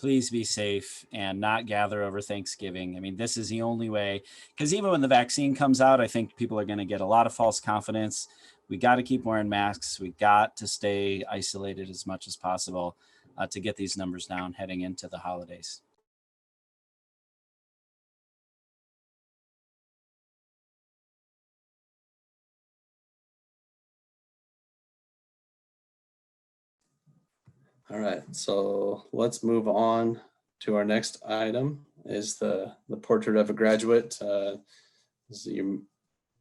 be safe and not gather over Thanksgiving. I mean, this is the only way, because even when the vaccine comes out, I think people are going to get a lot of false confidence. We got to keep wearing masks. We got to stay isolated as much as possible to get these numbers down heading into the holidays. All right, so let's move on to our next item is the portrait of a graduate. As you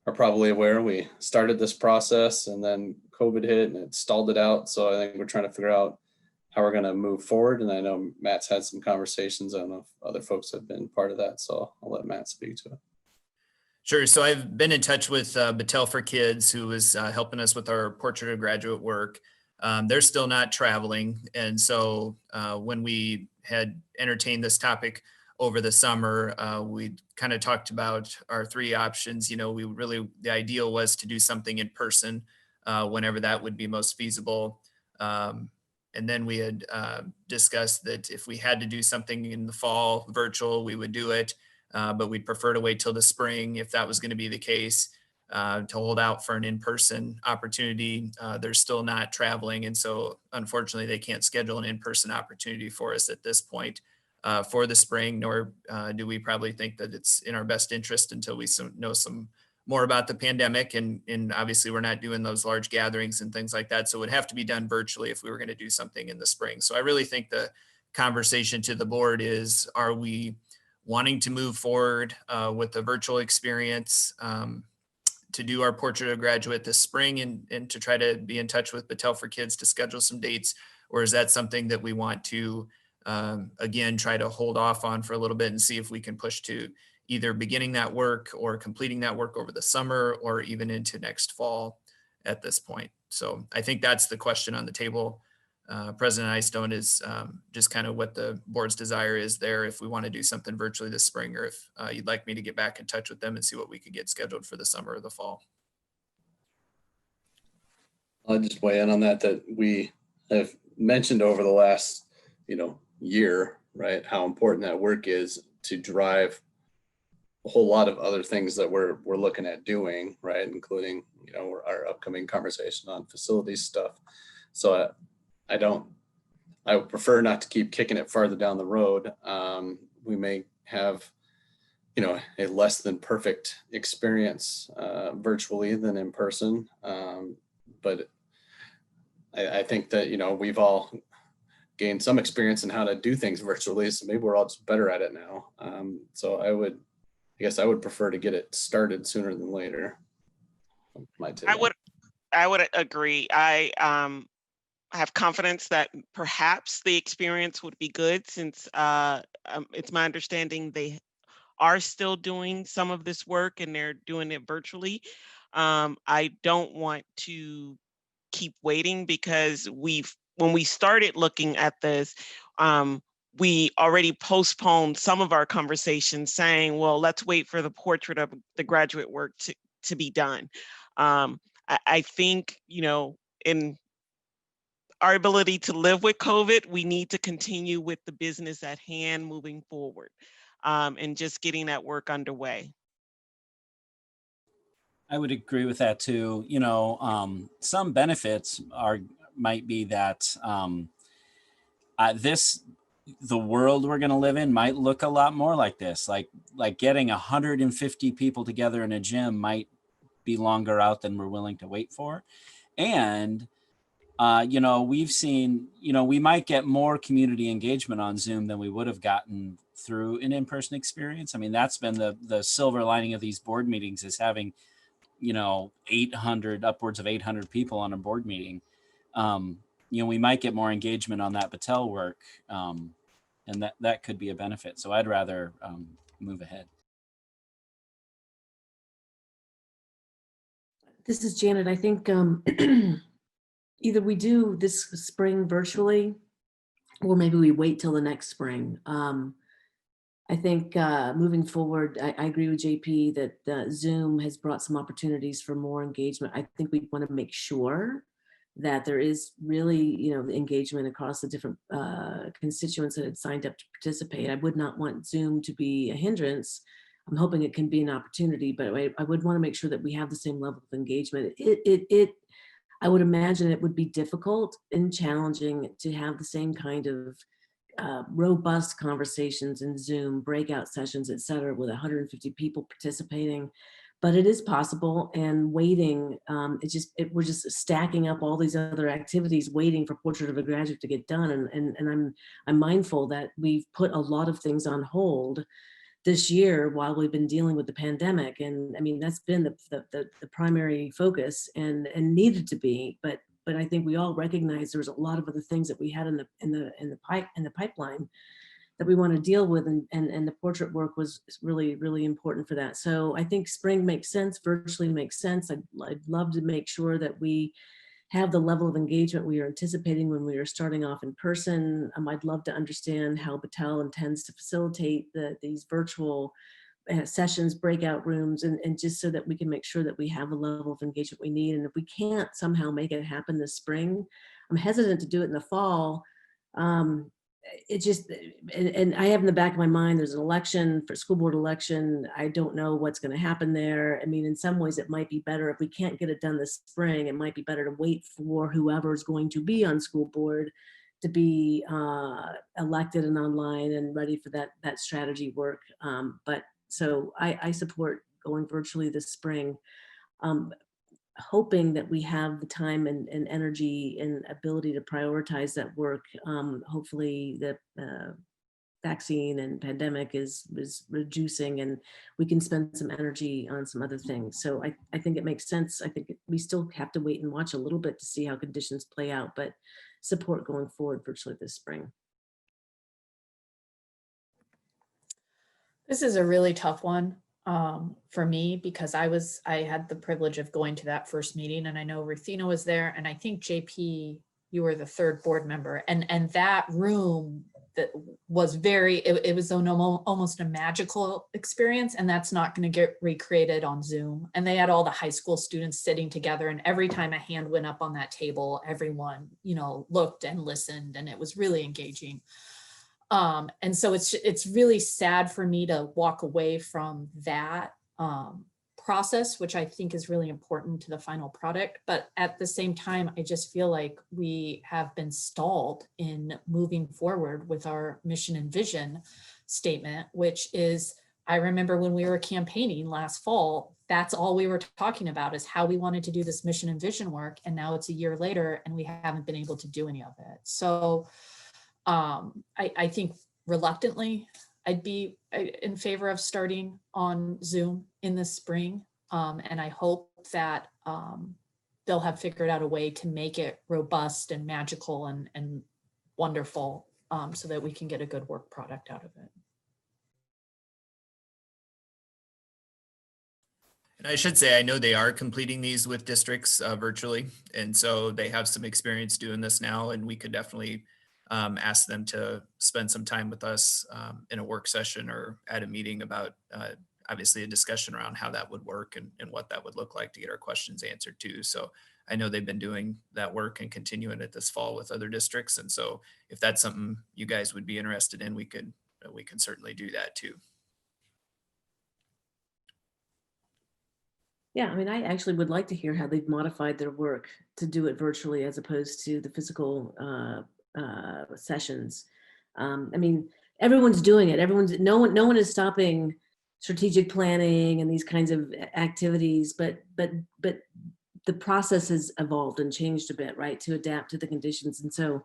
are probably aware, we started this process and then COVID hit and it stalled it out. So I think we're trying to figure out how we're going to move forward. And I know Matt's had some conversations. I don't know if other folks have been part of that. So I'll let Matt speak to it. Sure. So I've been in touch with Battelle for Kids, who was helping us with our portrait of graduate work. They're still not traveling. And so when we had entertained this topic over the summer, we kind of talked about our 3 options. The ideal was to do something in person whenever that would be most feasible. And then we had discussed that if we had to do something in the fall virtual, we would do it. But we'd prefer to wait till the spring if that was going to be the case. To hold out for an in-person opportunity. They're still not traveling. And so unfortunately, they can't schedule an in-person opportunity for us at this point for the spring, nor do we probably think that it's in our best interest until we know some more about the pandemic. And obviously, we're not doing those large gatherings and things like that. So it would have to be done virtually if we were going to do something in the spring. So I really think the conversation to the board is, are we wanting to move forward with the virtual experience to do our portrait of graduate this spring and to try to be in touch with Battelle for Kids to schedule some dates? Or is that something that we want to, again, try to hold off on for a little bit and see if we can push to either beginning that work or completing that work over the summer or even into next fall at this point? So I think that's the question on the table. President Eystone, is just kind of what the board's desire is there, if we want to do something virtually this spring, or if you'd like me to get back in touch with them and see what we could get scheduled for the summer or the fall. I'll just weigh in on that we have mentioned over the last, year, right, how important that work is to drive a whole lot of other things that we're looking at doing, right? Including, you know, our upcoming conversation on facilities stuff. So I would prefer not to keep kicking it farther down the road. We may have, you know, a less than perfect experience virtually than in person. But I think that, you know, we've all gained some experience in how to do things virtually. So maybe we're all just better at it now. So I guess I would prefer to get it started sooner than later. I would agree. I have confidence that perhaps the experience would be good, since it's my understanding they are still doing some of this work and they're doing it virtually. I don't want to keep waiting, because when we started looking at this, we already postponed some of our conversations, saying, well, let's wait for the portrait of the graduate work to be done. I think, you know, in our ability to live with COVID, we need to continue with the business at hand moving forward, and just getting that work underway. I would agree with that too. You know, some benefits might be that the world we're going to live in might look a lot more like this. Like getting 150 people together in a gym might be longer out than we're willing to wait for. And you know, we've seen, you know, we might get more community engagement on Zoom than we would have gotten through an in-person experience. I mean, that's been the silver lining of these board meetings, is having, you know, upwards of 800 people on a board meeting. You know, we might get more engagement on that Battelle work, and that could be a benefit. So I'd rather move ahead. This is Janet. I think either we do this spring virtually, or maybe we wait till the next spring. I think moving forward, I agree with JP that Zoom has brought some opportunities for more engagement. I think we want to make sure that there is really, you know, the engagement across the different constituents that had signed up to participate. I would not want Zoom to be a hindrance. I'm hoping it can be an opportunity, but I would want to make sure that we have the same level of engagement. I would imagine it would be difficult and challenging to have the same kind of robust conversations in Zoom, breakout sessions, et cetera, with 150 people participating. But it is possible, and waiting, we're just stacking up all these other activities, waiting for Portrait of a Graduate to get done. And I'm mindful that we've put a lot of things on hold this year while we've been dealing with the pandemic. And I mean, that's been the primary focus, and needed to be, but I think we all recognize there was a lot of other things that we had in the pipeline that we want to deal with, and the portrait work was really, really important for that. So I think spring makes sense, virtually makes sense. I'd love to make sure that we have the level of engagement we are anticipating when we are starting off in person. I'd love to understand how Battelle intends to facilitate these virtual sessions, breakout rooms, and just so that we can make sure that we have the level of engagement we need. And if we can't somehow make it happen this spring, I'm hesitant to do it in the fall. It just, and I have in the back of my mind, there's an election, for school board election. I don't know what's going to happen there. I mean, in some ways it might be better if we can't get it done this spring. It might be better to wait for whoever is going to be on school board to be elected and online and ready for that strategy work. But so I support going virtually this spring, hoping that we have the time and energy and ability to prioritize that work. Hopefully the vaccine and pandemic is reducing, and we can spend some energy on some other things. So I think it makes sense. I think we still have to wait and watch a little bit to see how conditions play out, but support going forward virtually this spring. This is a really tough one for me, because I had the privilege of going to that first meeting, and I know Ruthina was there, and I think JP, you were the third board member, and that room that was it was almost a magical experience, and that's not going to get recreated on Zoom. And they had all the high school students sitting together, and every time a hand went up on that table, everyone, you know, looked and listened, and it was really engaging. And so it's really sad for me to walk away from that process, which I think is really important to the final product. But at the same time, I just feel like we have been stalled in moving forward with our mission and vision statement, which is, I remember when we were campaigning last fall, that's all we were talking about is how we wanted to do this mission and vision work. And now it's a year later and we haven't been able to do any of it. So I think reluctantly, I'd be in favor of starting on Zoom in the spring. And I hope that they'll have figured out a way to make it robust and magical and wonderful so that we can get a good work product out of it. And I should say, I know they are completing these with districts virtually. And so they have some experience doing this now, and we could definitely ask them to spend some time with us in a work session or at a meeting about obviously a discussion around how that would work and what that would look like to get our questions answered too. So I know they've been doing that work and continuing it this fall with other districts. And so if that's something you guys would be interested in, we can certainly do that too. Yeah, I mean, I actually would like to hear how they've modified their work to do it virtually as opposed to the physical sessions. I mean, everyone's doing it. No one is stopping strategic planning and these kinds of activities, but the process has evolved and changed a bit, right, to adapt to the conditions. And so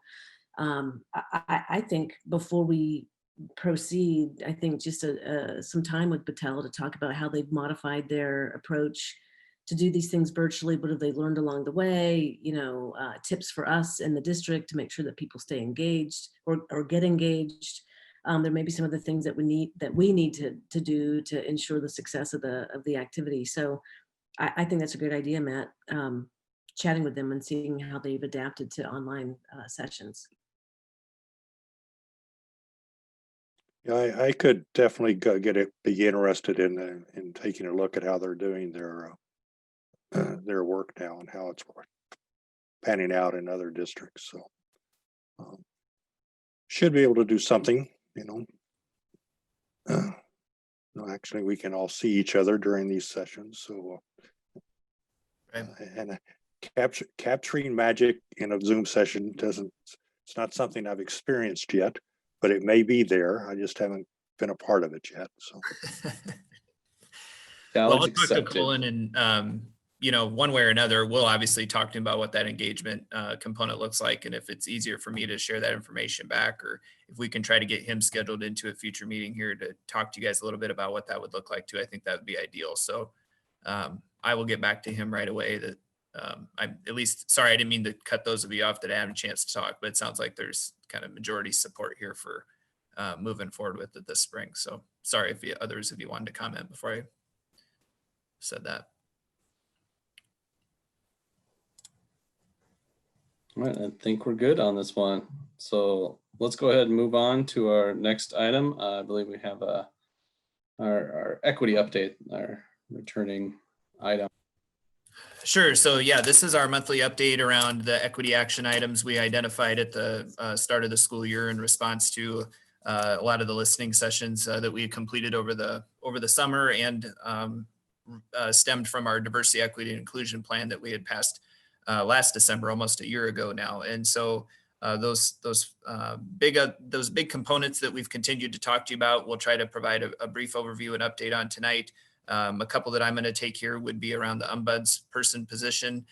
I think before we proceed, I think just some time with Patel to talk about how they've modified their approach to do these things virtually. What have they learned along the way? You know, tips for us in the district to make sure that people stay engaged or get engaged. There may be some of the things that we need to do to ensure the success of the activity. So I think that's a great idea, Matt. Chatting with them and seeing how they've adapted to online sessions. Yeah, I could definitely be interested in taking a look at how they're doing their work now and how it's panning out in other districts. So should be able to do something, you know. No, actually, we can all see each other during these sessions. So and capturing magic in a Zoom session it's not something I've experienced yet, but it may be there. I just haven't been a part of it yet. So well, I'll Challenge talk to accepted. Colin and you know, one way or another, we'll obviously talk to him about what that engagement component looks like. And if it's easier for me to share that information back, or if we can try to get him scheduled into a future meeting here to talk to you guys a little bit about what that would look like too, I think that would be ideal. So I will get back to him right away. That I'm at least, sorry, I didn't mean to cut those of you off that I haven't a chance to talk, but it sounds like there's kind of majority support here for moving forward with it this spring. So sorry if others of you wanted to comment before I said that. All right, I think we're good on this one. So let's go ahead and move on to our next item. I believe we have our equity update, our returning item. Sure. So yeah, this is our monthly update around the equity action items we identified at the start of the school year in response to a lot of the listening sessions that we completed over the summer and stemmed from our diversity, equity, and inclusion plan that we had passed last December, almost a year ago now. And so those big components that we've continued to talk to you about, we'll try to provide a brief overview and update on tonight. A couple that I'm going to take here would be around the ombudsperson position.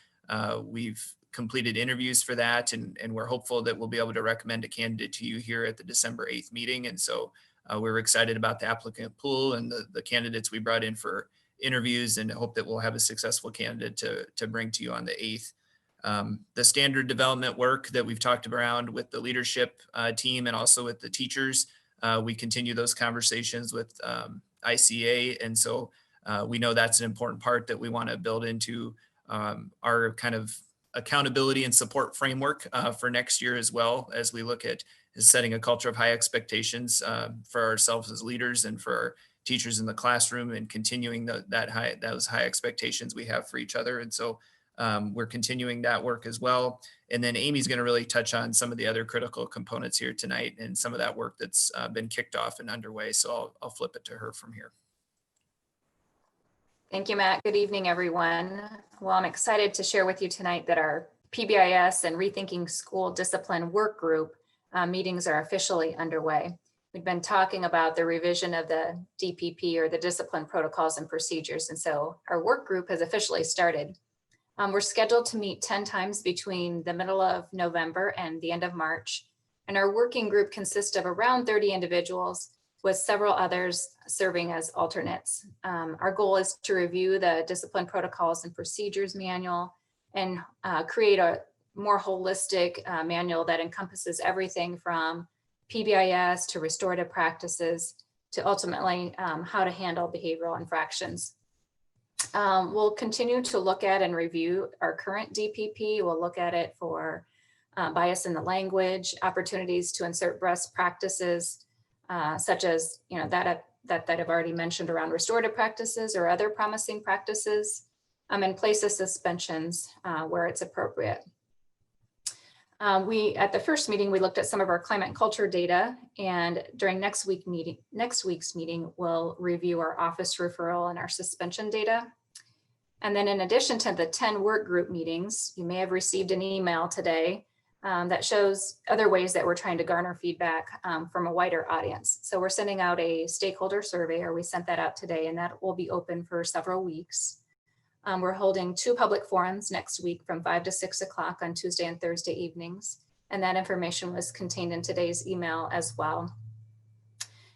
We've completed interviews for that, and we're hopeful that we'll be able to recommend a candidate to you here at the December 8th meeting. And so we're excited about the applicant pool and the candidates we brought in for interviews, and hope that we'll have a successful candidate to bring to you on the 8th. The standard development work that we've talked around with the leadership team and also with the teachers, we continue those conversations with ICA. And so we know that's an important part that we want to build into our kind of accountability and support framework for next year, as well as we look at setting a culture of high expectations for ourselves as leaders and for our teachers in the classroom, and continuing those high expectations we have for each other. And so we're continuing that work as well. And then Amy's going to really touch on some of the other critical components here tonight and some of that work that's been kicked off and underway. So I'll flip it to her from here. Thank you, Matt. Good evening, everyone. Well, I'm excited to share with you tonight that our PBIS and Rethinking School Discipline Work Group meetings are officially underway. We've been talking about the revision of the DPP, or the Discipline Protocols and Procedures, and so our work group has officially started. We're scheduled to meet 10 times between the middle of November and the end of March, and our working group consists of around 30 individuals, with several others serving as alternates. Our goal is to review the Discipline Protocols and Procedures Manual and create a more holistic manual that encompasses everything from PBIS to restorative practices to ultimately how to handle behavioral infractions. We'll continue to look at and review our current DPP. We'll look at it for bias in the language, opportunities to insert best practices, such as that I've already mentioned around restorative practices or other promising practices, and place of suspensions where it's appropriate. At the first meeting, we looked at some of our climate and culture data, and during next week's meeting, we'll review our office referral and our suspension data. And then in addition to the 10 work group meetings, you may have received an email today that shows other ways that we're trying to garner feedback from a wider audience. So we're sending out a stakeholder survey, or we sent that out today, and that will be open for several weeks. We're holding 2 public forums next week from 5 to 6 o'clock on Tuesday and Thursday evenings. And that information was contained in today's email as well.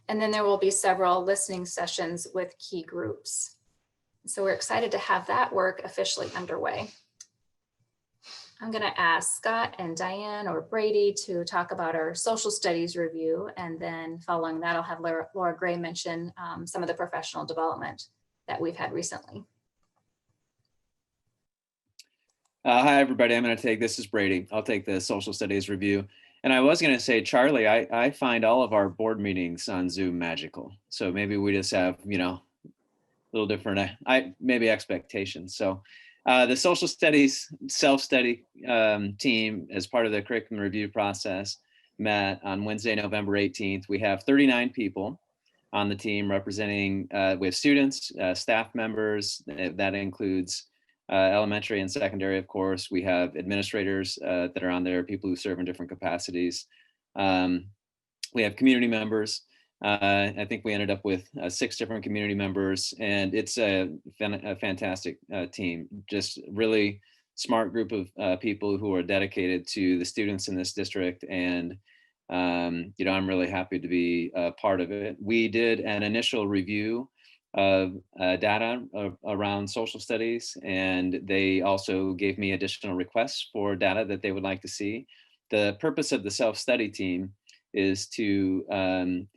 And then there will be several listening sessions with key groups. So we're excited to have that work officially underway. I'm going to ask Scott and Diane or Brady to talk about our social studies review. And then following that, I'll have Laura Gray mention some of the professional development that we've had recently. Hi, everybody. This is Brady. I'll take the social studies review. And I was going to say, Charlie, I find all of our board meetings on Zoom magical. So maybe we just have, a little different, maybe expectations. So the social studies self-study team, as part of the curriculum review process, met on Wednesday, November 18th. We have 39 people on the team representing, we have students, staff members, that includes elementary and secondary, of course. We have administrators that are on there, people who serve in different capacities. We have community members. I think we ended up with 6 different community members, and it's a fantastic team. Just really smart group of people who are dedicated to the students in this district. And, I'm really happy to be a part of it. We did an initial review of data around social studies, and they also gave me additional requests for data that they would like to see. The purpose of the self-study team is to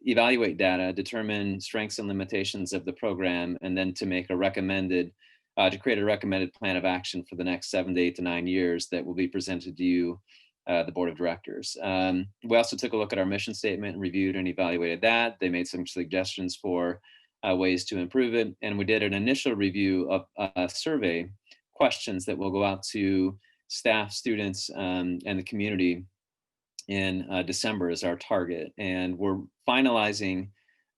evaluate data, determine strengths and limitations of the program, and then to make a recommended, to create a recommended plan of action for the next 7 to 8 to 9 years that will be presented to you, the board of directors. We also took a look at our mission statement and reviewed and evaluated that. They made some suggestions for ways to improve it. And we did an initial review of survey questions that will go out to staff, students, and the community in December is our target. And we're finalizing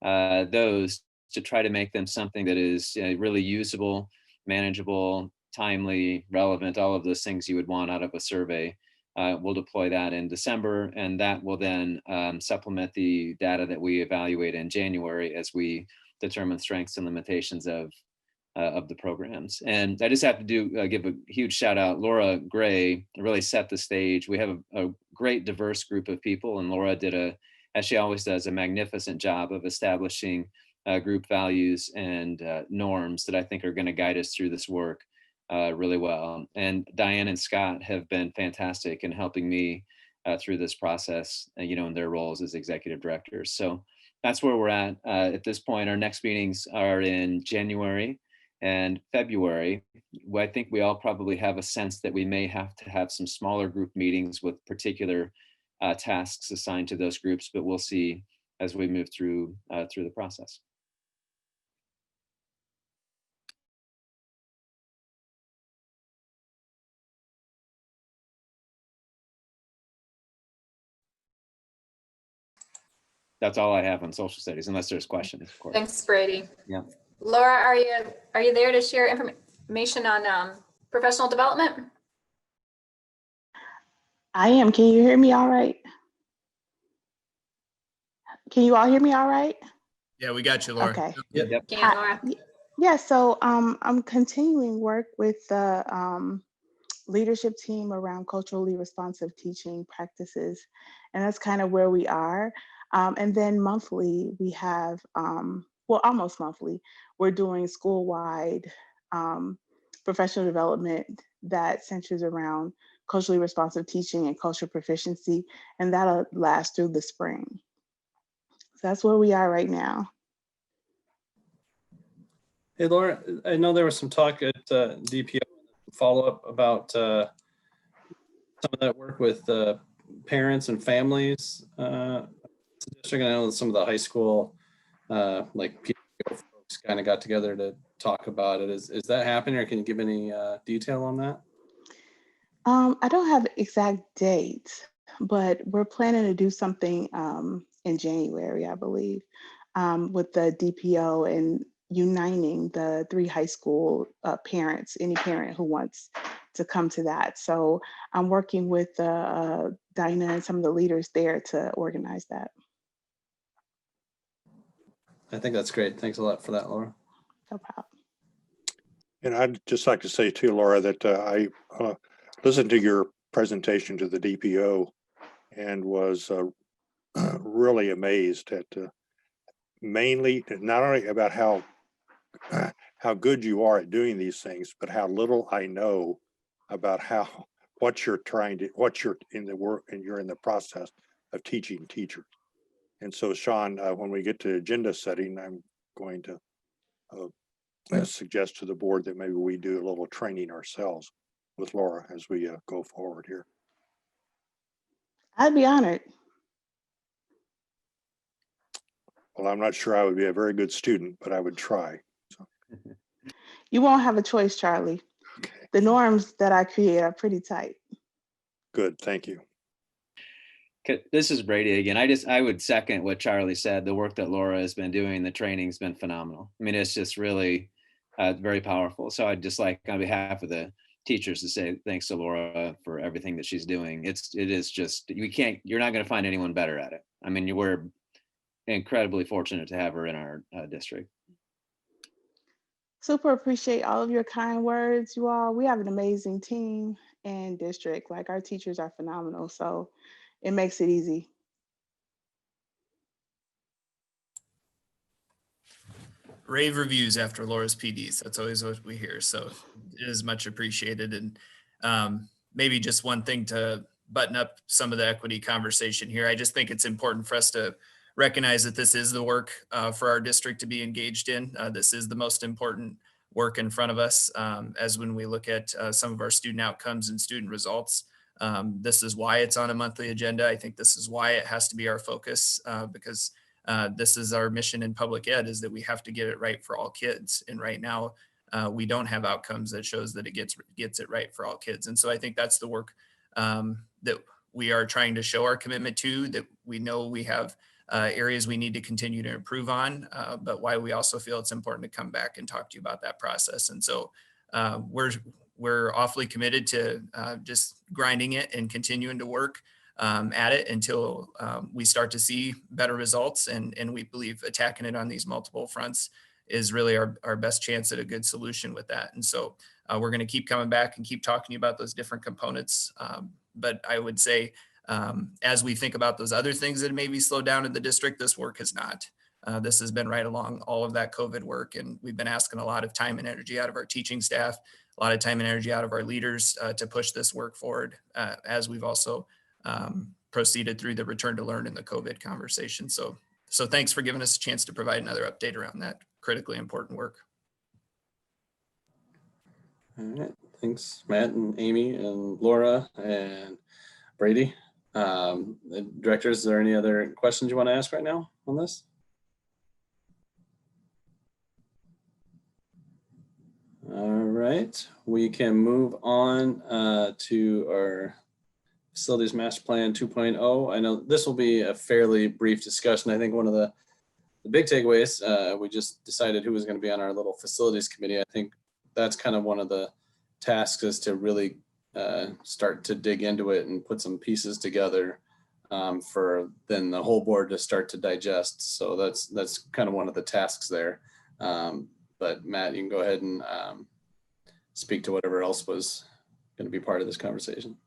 those to try to make them something that is really usable, manageable, timely, relevant, all of those things you would want out of a survey. We'll deploy that in December, and that will then supplement the data that we evaluate in January as we determine strengths and limitations of the programs. And I just have to give a huge shout out. Laura Gray really set the stage. We have a great diverse group of people, and Laura did as she always does, a magnificent job of establishing group values and norms that I think are going to guide us through this work really well. And Diane and Scott have been fantastic in helping me through this process, in their roles as executive directors. So that's where we're at this point. Our next meetings are in January and February. I think we all probably have a sense that we may have to have some smaller group meetings with particular tasks assigned to those groups, but we'll see as we move through the process. That's all I have on social studies, unless there's questions, of course. Thanks, Brady. Yeah. Laura, are you there to share information on professional development? I am. Can you hear me all right? Can you all hear me all right? Yeah, we got you, Laura. Okay. Yep. Can Laura? Yeah, so I'm continuing work with the leadership team around culturally responsive teaching practices. And that's kind of where we are. And then monthly, we have, well, almost monthly, we're doing school-wide professional development that centers around culturally responsive teaching and cultural proficiency, and that'll last through the spring. So that's where we are right now. Hey, Laura, I know there was some talk at DPO follow-up about some of that work with parents and families. District, I know some of the high school like PTO folks kind of got together to talk about it. Is that happening, or can you give any detail on that? I don't have exact dates, but we're planning to do something in January, I believe, with the DPO and uniting the 3 high school parents, any parent who wants to come to that. So I'm working with Dinah and some of the leaders there to organize that. I think that's great. Thanks a lot for that, Laura. No problem. And I'd just like to say too, Laura, that I listened to your presentation to the DPO and was really amazed at mainly not only about how good you are at doing these things, but how little I know about what you're in the work and you're in the process of teaching teachers. And so, Sean, when we get to agenda setting, I'm going to suggest to the board that maybe we do a little training ourselves with Laura as we go forward here. I'd be honored. Well, I'm not sure I would be a very good student, but I would try. So. You won't have a choice, Charlie. Okay. The norms that I create are pretty tight. Good, thank you. This is Brady again. I would second what Charlie said. The work that Laura has been doing, the training's been phenomenal. I mean, it's just really very powerful. So I'd just like on behalf of the teachers to say thanks to Laura for everything that she's doing. It is just, you're not going to find anyone better at it. I mean, we're incredibly fortunate to have her in our district. Super appreciate all of your kind words, you all. We have an amazing team and district. Like, our teachers are phenomenal, so it makes it easy. Rave reviews after Laura's PDs. That's always what we hear. So it is much appreciated. And maybe just one thing to button up some of the equity conversation here. I just think it's important for us to recognize that this is the work for our district to be engaged in. This is the most important work in front of us as when we look at some of our student outcomes and student results. This is why it's on a monthly agenda. I think this is why it has to be our focus because this is our mission in public ed, is that we have to get it right for all kids. And right now we don't have outcomes that shows that it gets it right for all kids. And so I think that's the work that we are trying to show our commitment to, that we know we have areas we need to continue to improve on, but why we also feel it's important to come back and talk to you about that process. And so we're awfully committed to just grinding it and continuing to work at it until we start to see better results. And we believe attacking it on these multiple fronts is really our best chance at a good solution with that. And so we're going to keep coming back and keep talking to you about those different components. But I would say, as we think about those other things that maybe slow down in the district, this work has not. This has been right along all of that COVID work. And we've been asking a lot of time and energy out of our teaching staff, a lot of time and energy out of our leaders to push this work forward, as we've also proceeded through the return to learn in the COVID conversation. So thanks for giving us a chance to provide another update around that critically important work. All right, thanks, Matt and Amy and Laura and Brady. Directors, is there any other questions you want to ask right now on this? All right, we can move on to our Facilities Master Plan 2.0. I know this will be a fairly brief discussion. I think one of the big takeaways, we just decided who was going to be on our little facilities committee. I think that's kind of one of the tasks, is to really start to dig into it and put some pieces together for then the whole board to start to digest. So that's kind of one of the tasks there. But Matt, you can go ahead and speak to whatever else was going to be part of this conversation.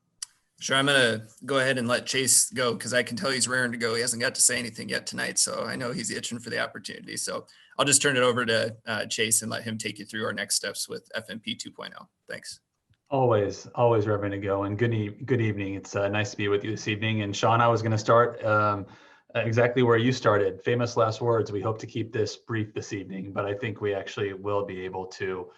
Sure, I'm gonna go ahead and let Chase go because I can tell he's raring to go. He hasn't got to say anything yet tonight, so I know he's itching for the opportunity. So I'll just turn it over to Chase and let him take you through our next steps with FMP 2.0. Thanks. Always ready to go. And good evening. It's nice to be with you this evening. And Sean, I was going to start exactly where you started. Famous last words. We hope to keep this brief this evening, but I think we actually will be able to.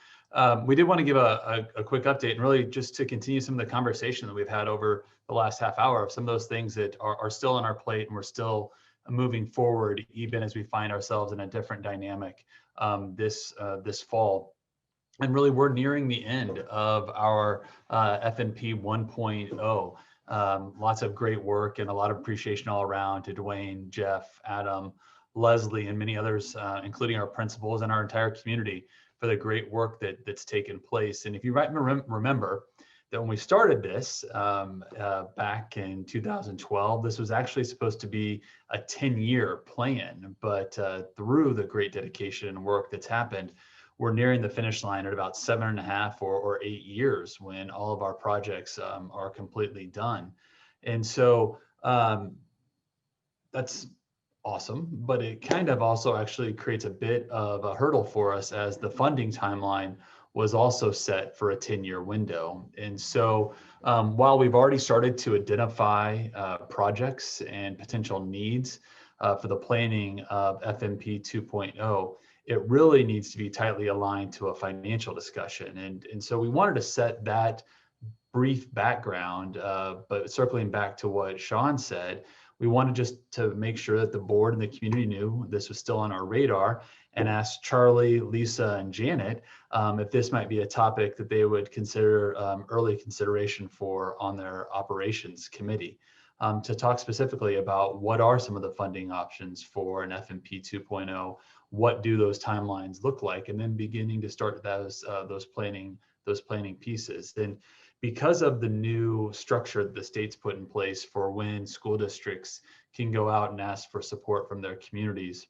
We did want to give a quick update and really just to continue some of the conversation that we've had over the last half hour of some of those things that are still on our plate, and we're still moving forward, even as we find ourselves in a different dynamic this fall. And really, we're nearing the end of our FNP 1.0. Lots of great work and a lot of appreciation all around to Dwayne, Jeff, Adam, Leslie, and many others, including our principals and our entire community, for the great work that's taken place. And if you remember that when we started this back in 2012, this was actually supposed to be a 10-year plan, but through the great dedication and work that's happened, we're nearing the finish line at about 7.5 or 8 years when all of our projects are completely done. And so that's awesome, but it kind of also actually creates a bit of a hurdle for us, as the funding timeline was also set for a 10-year window. And so while we've already started to identify projects and potential needs for the planning of FMP 2.0, it really needs to be tightly aligned to a financial discussion. And so we wanted to set that brief background, but circling back to what Sean said, we wanted just to make sure that the board and the community knew this was still on our radar, and asked Charlie, Lisa, and Janet if this might be a topic that they would consider early consideration for on their operations committee, to talk specifically about what are some of the funding options for an FMP 2.0, what do those timelines look like, and then beginning to start those planning pieces. Then, because of the new structure that the state's put in place for when school districts can go out and ask for support from their communities,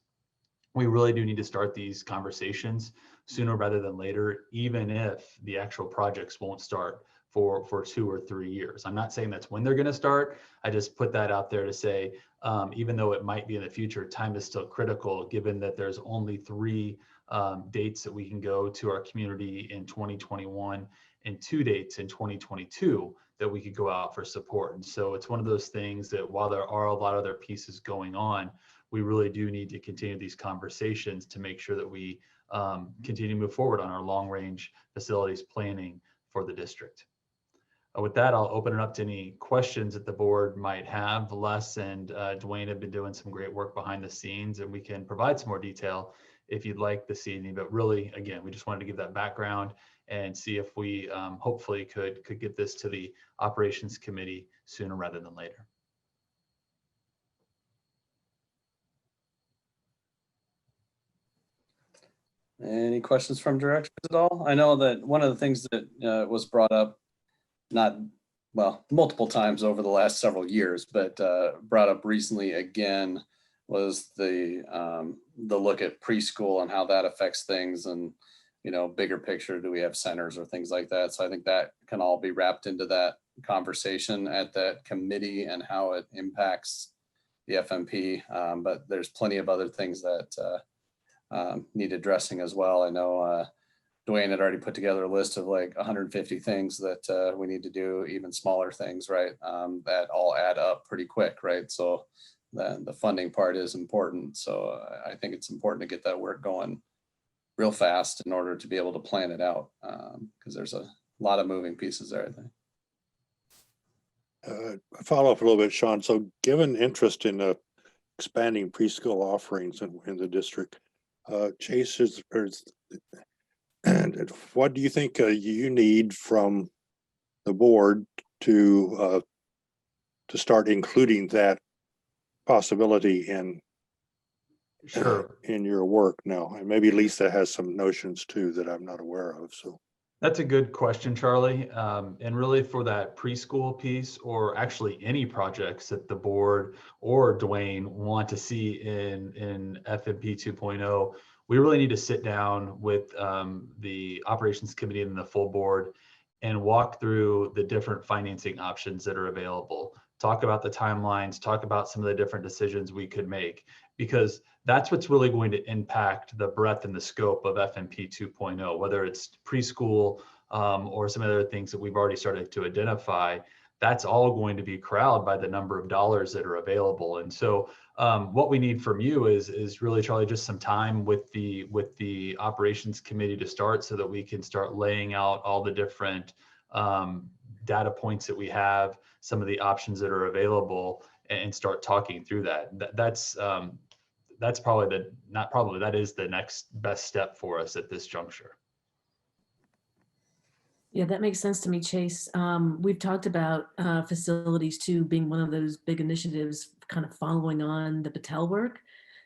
we really do need to start these conversations sooner rather than later, even if the actual projects won't start for 2 or 3 years. I'm not saying that's when they're going to start. I just put that out there to say, even though it might be in the future, time is still critical, given that there's only 3 dates that we can go to our community in 2021 and 2 dates in 2022 that we could go out for support. And so it's one of those things that while there are a lot of other pieces going on, we really do need to continue these conversations to make sure that we continue to move forward on our long range facilities planning for the district. With that, I'll open it up to any questions that the board might have. Les and Dwayne have been doing some great work behind the scenes, and we can provide some more detail if you'd like this evening. But really, again, we just wanted to give that background and see if we hopefully could get this to the operations committee sooner rather than later. Any questions from directors at all? I know that one of the things that was brought up, multiple times over the last several years, but brought up recently again, was the look at preschool and how that affects things, and bigger picture, do we have centers or things like that? So I think that can all be wrapped into that conversation at that committee and how it impacts the FMP. But there's plenty of other things that need addressing as well. I know Dwayne had already put together a list of like 150 things that we need to do, even smaller things, right? That all add up pretty quick, right? So the funding part is important. So I think it's important to get that work going real fast in order to be able to plan it out, because there's a lot of moving pieces there, I think. Follow up a little bit, Sean. So given interest in expanding preschool offerings in the district, Chase, and what do you think you need from the board to to start including that possibility in Sure. in your work now. And maybe Lisa has some notions too that I'm not aware of. So That's a good question, Charlie. And really for that preschool piece, or actually any projects that the board or Dwayne want to see in FMP 2.0, we really need to sit down with the operations committee and the full board and walk through the different financing options that are available. Talk about the timelines, talk about some of the different decisions we could make, because that's what's really going to impact the breadth and the scope of FMP 2.0, whether it's preschool or some other things that we've already started to identify. That's all going to be corralled by the number of dollars that are available. And so what we need from you is really, Charlie, just some time with the operations committee to start, so that we can start laying out all the different data points that we have, some of the options that are available, and start talking through that. That's probably that is the next best step for us at this juncture. Yeah, that makes sense to me, Chase. We've talked about facilities too being one of those big initiatives kind of following on the Patel work.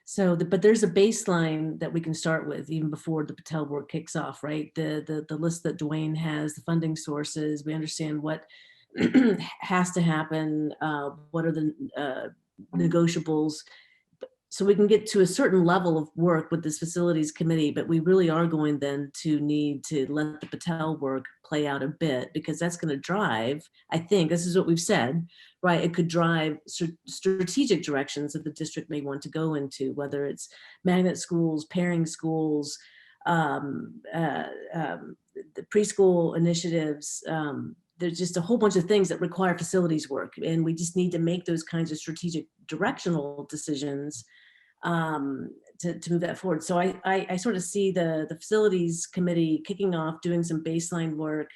So, but there's a baseline that we can start with even before the Patel work kicks off, right? The list that Dwayne has, the funding sources, we understand what has to happen, what are the negotiables, so we can get to a certain level of work with this facilities committee, but we really are going then to need to let the Patel work play out a bit, because that's going to drive, I think, this is what we've said, right? It could drive strategic directions that the district may want to go into, whether it's magnet schools, pairing schools, the preschool initiatives. There's just a whole bunch of things that require facilities work, and we just need to make those kinds of strategic directional decisions to move that forward. So I sort of see the facilities committee kicking off, doing some baseline work,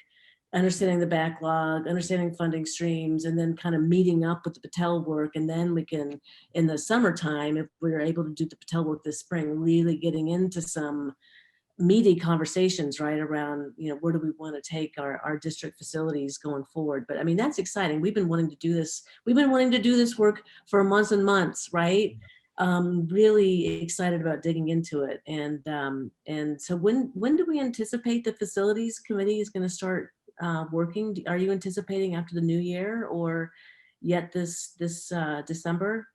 understanding the backlog, understanding funding streams, and then kind of meeting up with the Patel work. And then we can, in the summertime, if we're able to do the Patel work this spring, really getting into some meaty conversations, right, around, where do we want to take our district facilities going forward. But I mean, that's exciting. We've been wanting to do this. We've been wanting to do this work for months and months, right? Really excited about digging into it. And so when do we anticipate the facilities committee is going to start working? Are you anticipating after the new year, or yet this December?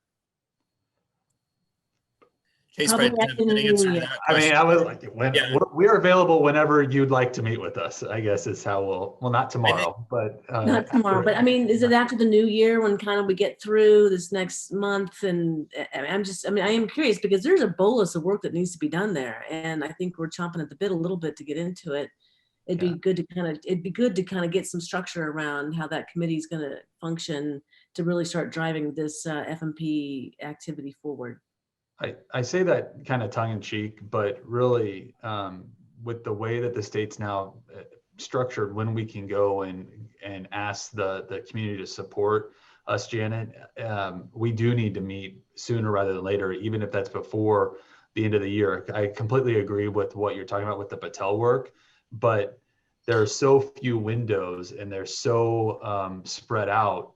Chase, Probably probably after the the answer new to year. that I mean, question. I was like, Yeah. we're available whenever you'd like to meet with us, I guess is how well, not tomorrow, but Not tomorrow, but I mean, is it after the new year when kind of we get through this next month? And I am curious, because there's a bolus of work that needs to be done there. And I think we're chomping at the bit a little bit to get into it. It'd be good to kind of get some structure around how that committee is going to function to really start driving this FMP activity forward. I say that kind of tongue in cheek, but really with the way that the state's now structured, when we can go and ask the community to support us, Janet, we do need to meet sooner rather than later, even if that's before the end of the year. I completely agree with what you're talking about with the Patel work, but there are so few windows and they're so spread out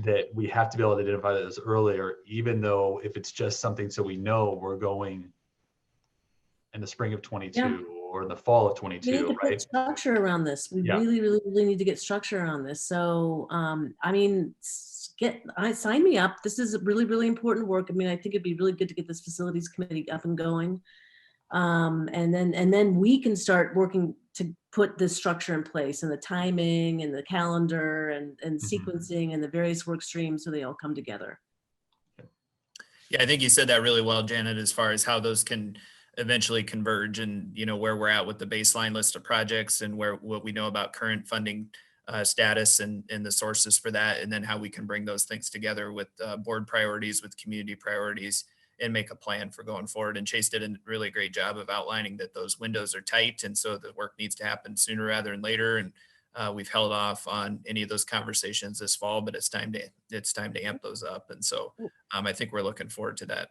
that we have to be able to identify those earlier, even though if it's just something so we know we're going in the spring of 22 or in the fall of 22, we need to right? put structure around this. We really need to get structure around this. So I mean, sign me up. This is really important work. I mean, I think it'd be really good to get this facilities committee up and going. And then we can start working to put this structure in place, and the timing and the calendar and sequencing and the various work streams, so they all come together. Yeah, I think you said that really well, Janet, as far as how those can eventually converge, and where we're at with the baseline list of projects and what we know about current funding status and the sources for that, and then how we can bring those things together with board priorities, with community priorities, and make a plan for going forward. And Chase did a really great job of outlining that those windows are tight, and so the work needs to happen sooner rather than later. And we've held off on any of those conversations this fall, but it's time to amp those up. And so I think we're looking forward to that.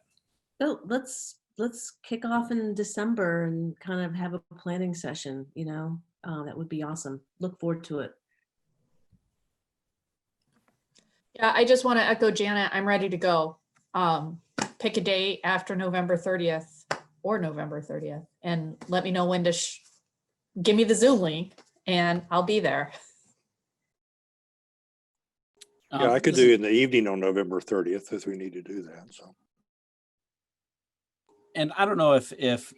So let's kick off in December and kind of have a planning session. That would be awesome. Look forward to it. Yeah, I just want to echo Janet. I'm ready to go. Pick a date after November 30th or November 30th and let me know when to give me the Zoom link and I'll be there. Yeah, I could do it in the evening on November 30th if we need to do that, so. And I don't know if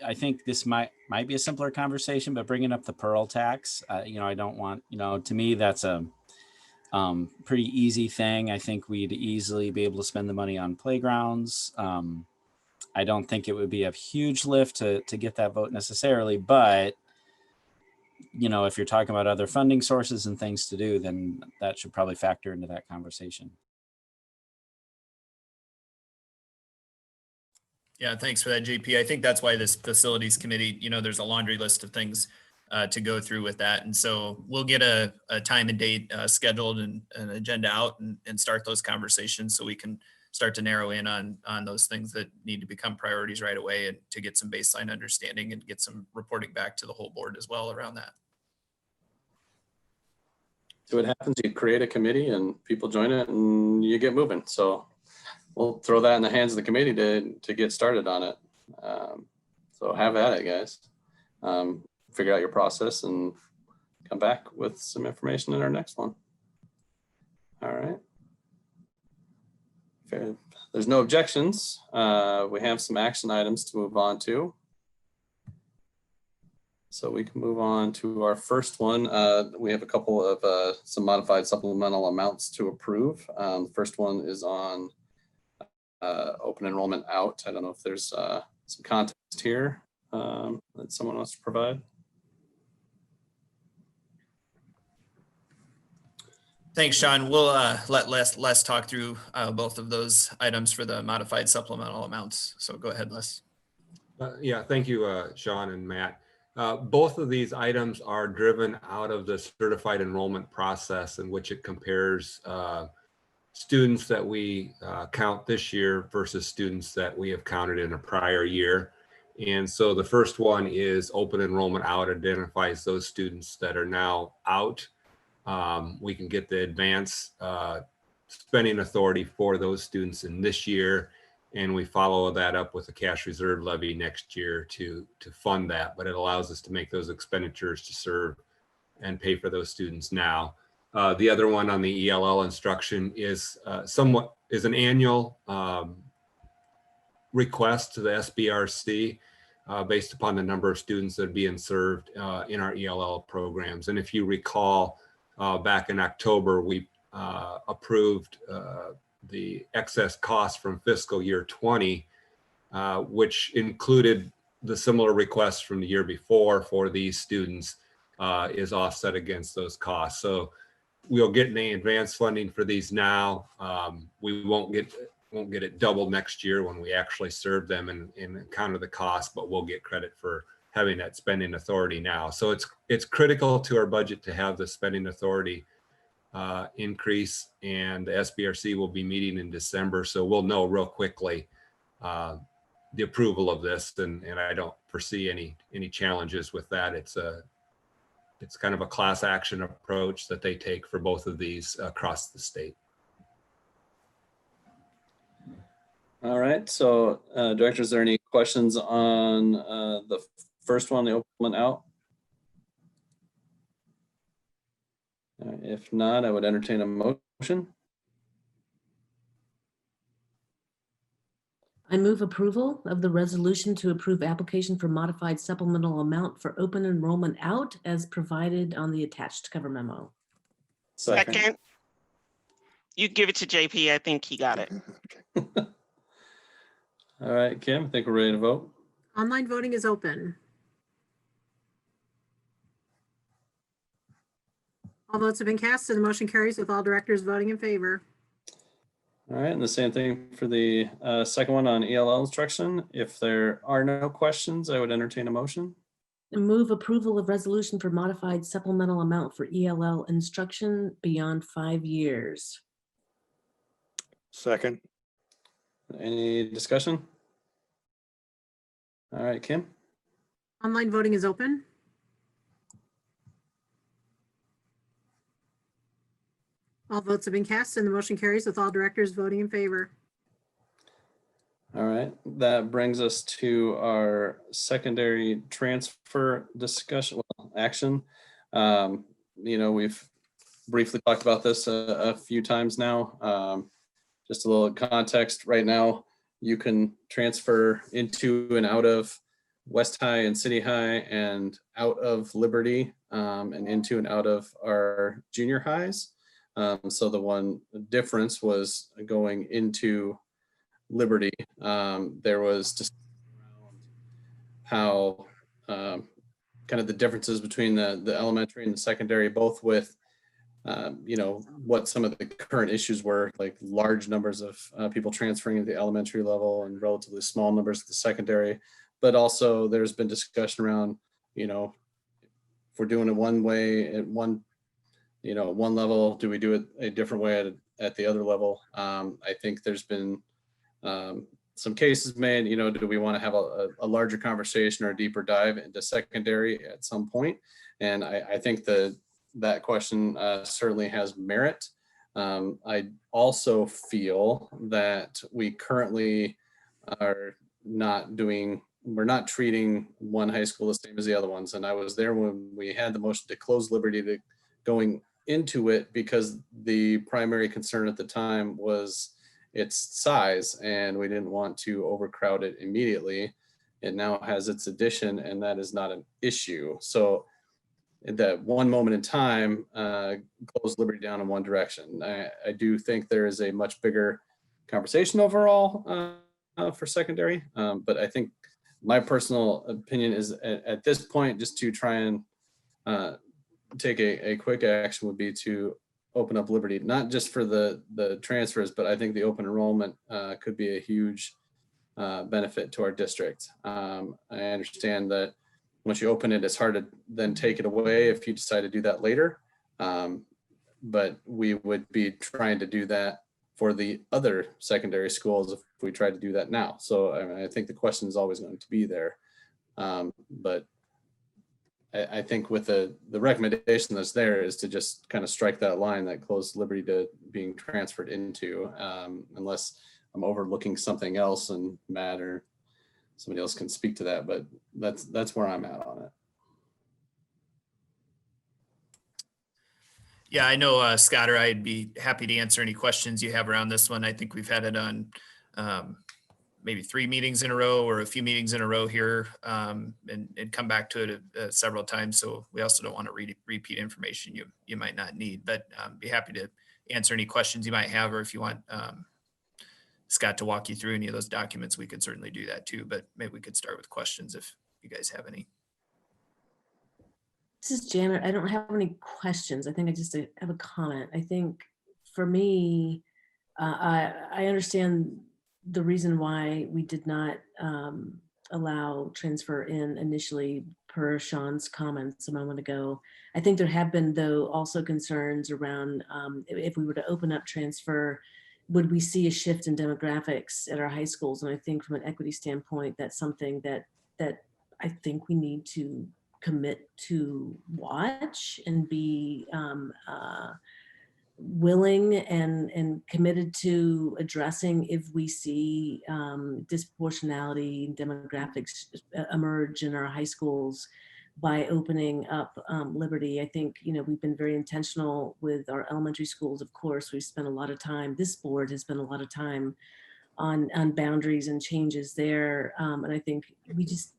I think this might be a simpler conversation, but bringing up the Pearl tax, I don't want, to me, that's a pretty easy thing. I think we'd easily be able to spend the money on playgrounds. I don't think it would be a huge lift to get that vote necessarily, but if you're talking about other funding sources and things to do, then that should probably factor into that conversation. Yeah, thanks for that, JP. I think that's why this facilities committee, there's a laundry list of things to go through with that. And so we'll get a time and date scheduled and an agenda out and start those conversations so we can start to narrow in on those things that need to become priorities right away and to get some baseline understanding and get some reporting back to the whole board as well around that. So what happens, you create a committee and people join it and you get moving. So we'll throw that in the hands of the committee to get started on it. So have at it, guys. Figure out your process and come back with some information in our next one. All right. If there's no objections, we have some action items to move on to. So we can move on to our first one. We have a couple of some modified supplemental amounts to approve. The first one is on open enrollment out. I don't know if there's some context here that someone wants to provide. Thanks, Sean. We'll let Les talk through both of those items for the modified supplemental amounts. So go ahead, Les. Yeah, thank you, Sean and Matt. Both of these items are driven out of the certified enrollment process in which it compares students that we count this year versus students that we have counted in a prior year. And so the first one is open enrollment out, identifies those students that are now out. We can get the advance spending authority for those students in this year. And we follow that up with a cash reserve levy next year to fund that. But it allows us to make those expenditures to serve and pay for those students now. The other one on the ELL instruction is an annual request to the Sbrc based upon the number of students that are being served in our ELL programs. And if you recall, back in October, we approved the excess costs from fiscal year 20, which included the similar requests from the year before for these students is offset against those costs. So we'll get any advance funding for these now. We won't get it doubled next year when we actually serve them and encounter the cost, but we'll get credit for having that spending authority now. So it's critical to our budget to have the spending authority increase, and the Sbrc will be meeting in December. So we'll know real quickly the approval of this, and I don't foresee any challenges with that. It's kind of a class action approach that they take for both of these across the state. All right, so Director, is there any questions on the first one, the open out? If not, I would entertain a motion. I move approval of the resolution to approve application for modified supplemental amount for open enrollment out as provided on the attached cover memo. Second. You give it to JP. I think he got it. All right, Kim, I think we're ready to vote. Online voting is open. All votes have been cast and the motion carries with all directors voting in favor. All right, and the same thing for the second one on ELL instruction. If there are no questions, I would entertain a motion. I move approval of resolution for modified supplemental amount for ELL instruction beyond 5 years. Second. Any discussion? All right, Kim. Online voting is open. All votes have been cast and the motion carries with all directors voting in favor. All right, that brings us to our secondary transfer discussion, well, action. We've briefly talked about this a few times now. Just a little context, right now, you can transfer into and out of West High and City High and out of Liberty and into and out of our junior highs. So the one difference was going into Liberty. There was just how kind of the differences between the elementary and the secondary, both with what some of the current issues were, like large numbers of people transferring into the elementary level and relatively small numbers at the secondary. But also there's been discussion around, if we're doing it one way at one level, do we do it a different way at the other level? I think there's been some cases made, do we want to have a larger conversation or a deeper dive into secondary at some point? And I think that question certainly has merit. I also feel that we currently are we're not treating one high school the same as the other ones. And I was there when we had the motion to close Liberty to going into it, because the primary concern at the time was its size, and we didn't want to overcrowd it immediately. It now has its addition, and that is not an issue. So at that one moment in time, close Liberty down in one direction. I do think there is a much bigger conversation overall for secondary, but I think my personal opinion is at this point, just to try and take a quick action would be to open up Liberty, not just for the transfers, but I think the open enrollment could be a huge benefit to our district. I understand that once you open it, it's hard to then take it away if you decide to do that later. But we would be trying to do that for the other secondary schools if we try to do that now. So I think the question is always going to be there. But I think with the recommendation that's there is to just kind of strike that line that closed Liberty to being transferred into, unless I'm overlooking something else, and Matt or somebody else can speak to that, but that's where I'm at on it. Yeah, I know, Scott, or I'd be happy to answer any questions you have around this one. I think we've had it on maybe 3 meetings in a row or a few meetings in a row here, and come back to it several times. So we also don't want to repeat information you might not need, but be happy to answer any questions you might have, or if you want Scott to walk you through any of those documents, we could certainly do that too. But maybe we could start with questions if you guys have any. This is Janet. I don't have any questions. I think I just have a comment. I think for me, I understand the reason why we did not allow transfer in initially per Sean's comments a moment ago. I think there have been, though, also concerns around if we were to open up transfer, would we see a shift in demographics at our high schools? And I think from an equity standpoint, that's something that I think we need to commit to watch and be willing and committed to addressing if we see disproportionality demographics emerge in our high schools by opening up Liberty. I think, we've been very intentional with our elementary schools. Of course, we've spent a lot of time, this board has spent a lot of time on boundaries and changes there. And I think we just,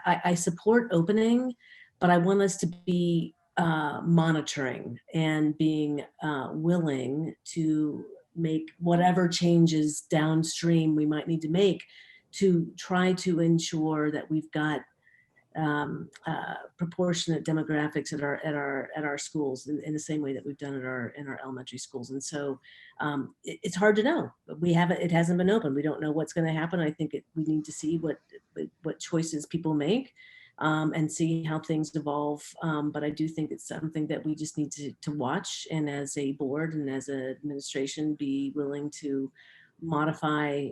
I support opening, but I want us to be monitoring and being willing to make whatever changes downstream we might need to make to try to ensure that we've got proportionate demographics at our schools in the same way that we've done in our elementary schools. And so it's hard to know. It hasn't been open. We don't know what's going to happen. I think we need to see what choices people make and see how things evolve. But I do think it's something that we just need to watch, and as a board and as an administration, be willing to modify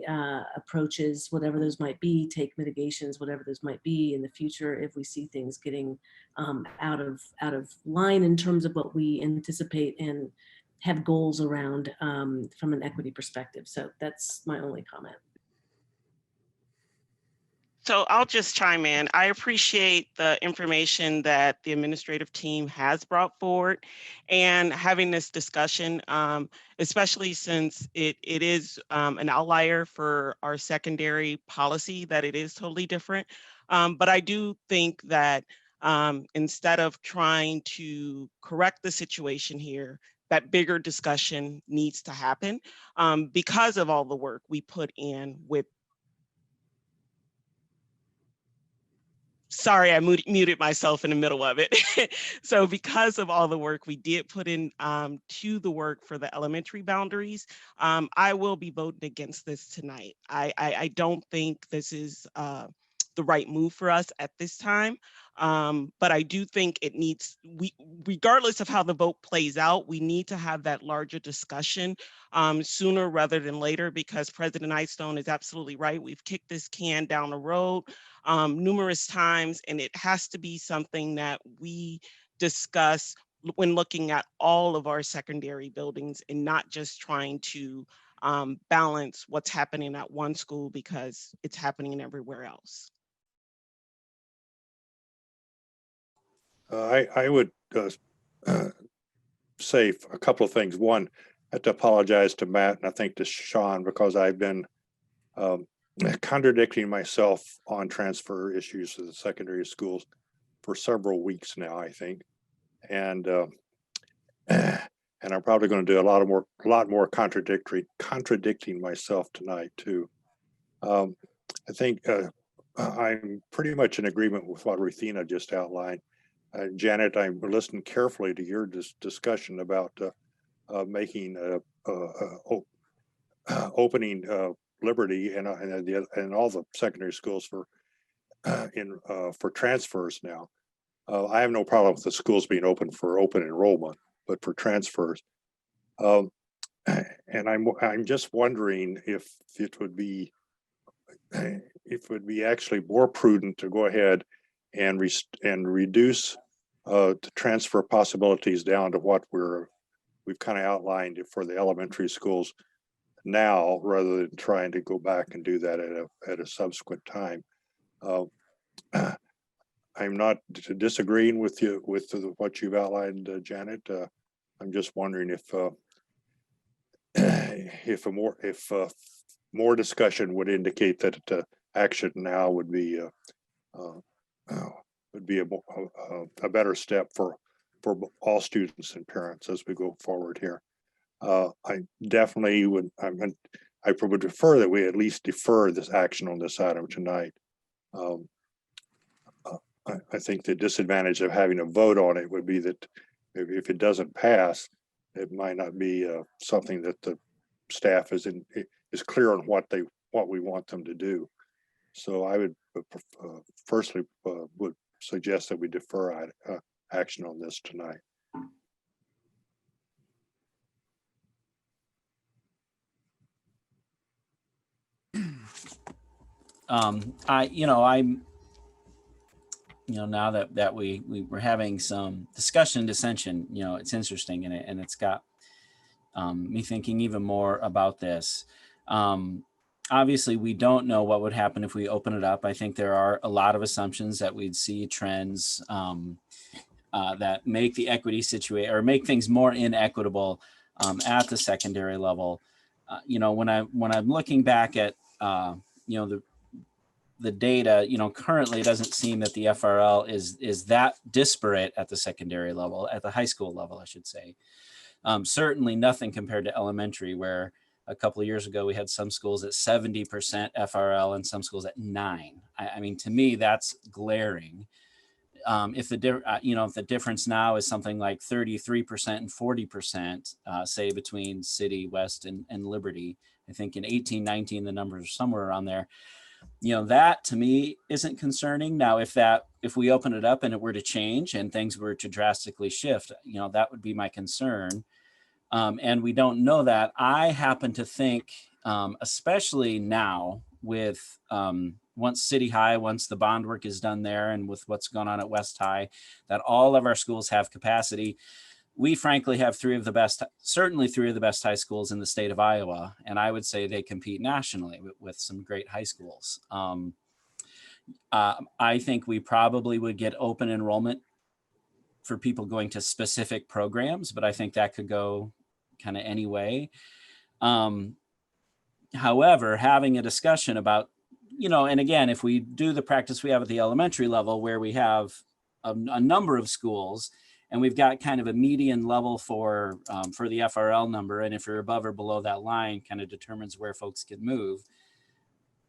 approaches, whatever those might be, take mitigations, whatever those might be in the future if we see things getting out of line in terms of what we anticipate and have goals around from an equity perspective. So that's my only comment. So I'll just chime in. I appreciate the information that the administrative team has brought forward and having this discussion, especially since it is an outlier for our secondary policy, that it is totally different. But I do think that instead of trying to correct the situation here, that bigger discussion needs to happen because of all the work we put in with. Sorry, I muted myself in the middle of it. So because of all the work we did put in to the work for the elementary boundaries, I will be voting against this tonight. I don't think this is the right move for us at this time. But I do think it needs, regardless of how the vote plays out, we need to have that larger discussion sooner rather than later, because President Eystone is absolutely right. We've kicked this can down the road numerous times, and it has to be something that we discuss when looking at all of our secondary buildings and not just trying to balance what's happening at one school because it's happening everywhere else. I would say a couple of things. One, I have to apologize to Matt and I think to Sean, because I've been contradicting myself on transfer issues to the secondary schools for several weeks now, I think. And I'm probably going to do a lot more contradicting myself tonight too. I think I'm pretty much in agreement with what Ruthina just outlined. Janet, I'm listening carefully to your discussion about making opening Liberty and all the secondary schools for transfers now. I have no problem with the schools being open for open enrollment, but for transfers, and I'm just wondering if it would be actually more prudent to go ahead and reduce the transfer possibilities down to what we've kind of outlined for the elementary schools now, rather than trying to go back and do that at a subsequent time. I'm not disagreeing with you with what you've outlined, Janet. I'm just wondering if more discussion would indicate that action now would be a better step for all students and parents as we go forward here. I definitely would. I would prefer that we at least defer this action on this item tonight. I think the disadvantage of having a vote on it would be that if it doesn't pass, it might not be something that the staff is clear on what we want them to do. So I would firstly would suggest that we defer action on this tonight. Now that we were having some dissension, it's interesting, and it's got me thinking even more about this. Obviously, we don't know what would happen if we open it up. I think there are a lot of assumptions that we'd see trends that make the equity situation or make things more inequitable at the secondary level. When I'm looking back at the data, currently it doesn't seem that the FRL is that disparate at the secondary level, at the high school level, I should say. Certainly nothing compared to elementary, where a couple of years ago we had some schools at 70% FRL and some schools at 9%. I mean, to me, that's glaring. If the difference now is something like 33% and 40%, say between City, West, and Liberty, I think in 18-19 the numbers are somewhere around there. That to me isn't concerning. Now, if we open it up and it were to change and things were to drastically shift, that would be my concern. And we don't know that. I happen to think, especially now with once City High, once the bond work is done there, and with what's going on at West High, that all of our schools have capacity. we frankly have certainly three of the best high schools in the state of Iowa. And I would say they compete nationally with some great high schools. I think we probably would get open enrollment for people going to specific programs, but I think that could go kind of any way. However, having a discussion about, and again, if we do the practice we have at the elementary level where we have a number of schools and we've got kind of a median level for the FRL number, and if you're above or below that line kind of determines where folks can move,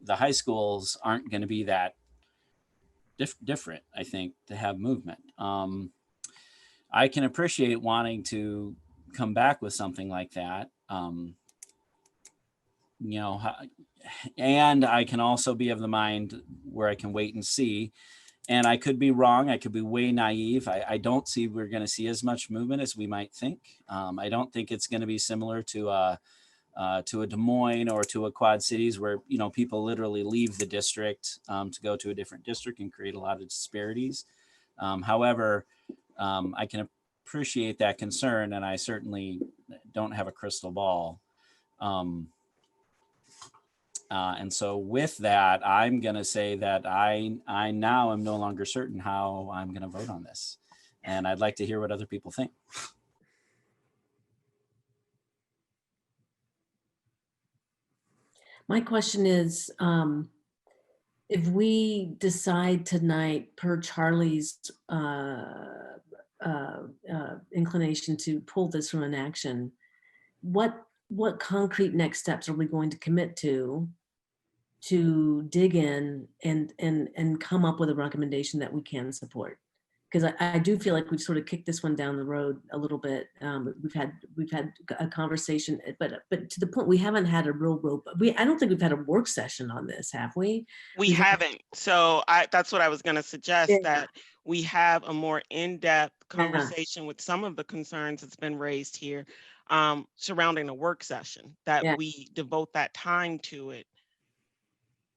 the high schools aren't going to be that different, I think, to have movement. I can appreciate wanting to come back with something like that. And I can also be of the mind where I can wait and see. And I could be wrong. I could be way naive. I don't see we're going to see as much movement as we might think. I don't think it's going to be similar to a Des Moines or to a Quad Cities where, people literally leave the district to go to a different district and create a lot of disparities. However, I can appreciate that concern, and I certainly don't have a crystal ball. And so with that, I'm going to say that I now am no longer certain how I'm going to vote on this. And I'd like to hear what other people think. My question is, if we decide tonight per Charlie's inclination to pull this from an action, what concrete next steps are we going to commit to dig in and come up with a recommendation that we can support? Because I do feel like we've sort of kicked this one down the road a little bit. We've had a conversation, but to the point we haven't had a real I don't think we've had a work session on this, have we? We haven't. So that's what I was going to suggest, that we have a more in-depth conversation with some of the concerns that's been raised here surrounding a work session, that we devote that time to it.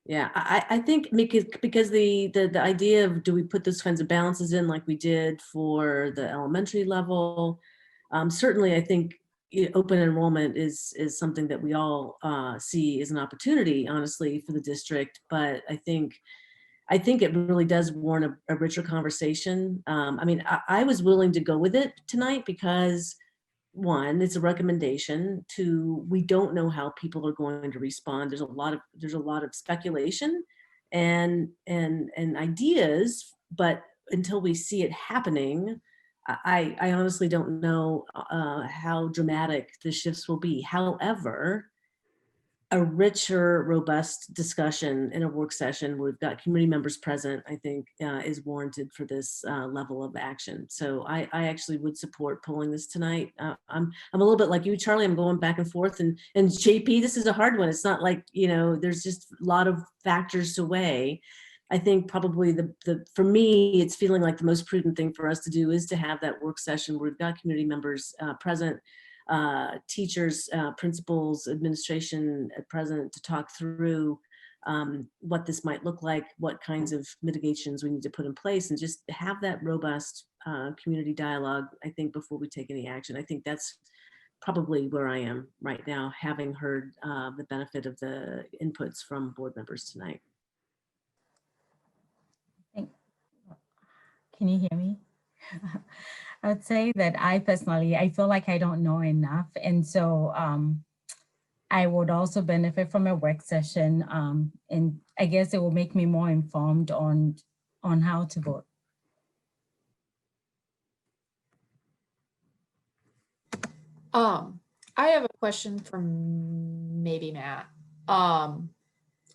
Yeah, I think because the idea of, do we put those kinds of balances in like we did for the elementary level? Certainly, I think open enrollment is something that we all see as an opportunity, honestly, for the district. But I think it really does warrant a richer conversation. I mean, I was willing to go with it tonight because, one, it's a recommendation. Two, we don't know how people are going to respond. There's a lot of speculation and ideas, but until we see it happening, I honestly don't know how dramatic the shifts will be. However, a richer, robust discussion in a work session where we've got community members present, I think is warranted for this level of action. So I actually would support pulling this tonight. I'm a little bit like you, Charlie. I'm going back and forth, and JP, this is a hard one. It's not like, there's just a lot of factors to weigh. I think probably for me, it's feeling like the most prudent thing for us to do is to have that work session where we've got community members present, teachers, principals, administration present, to talk through what this might look like, what kinds of mitigations we need to put in place, and just have that robust community dialogue, I think, before we take any action. I think that's probably where I am right now, having heard the benefit of the inputs from board members tonight. Can you hear me? I would say that I feel like I don't know enough. And so I would also benefit from a work session. And I guess it will make me more informed on how to vote. I have a question from maybe Matt.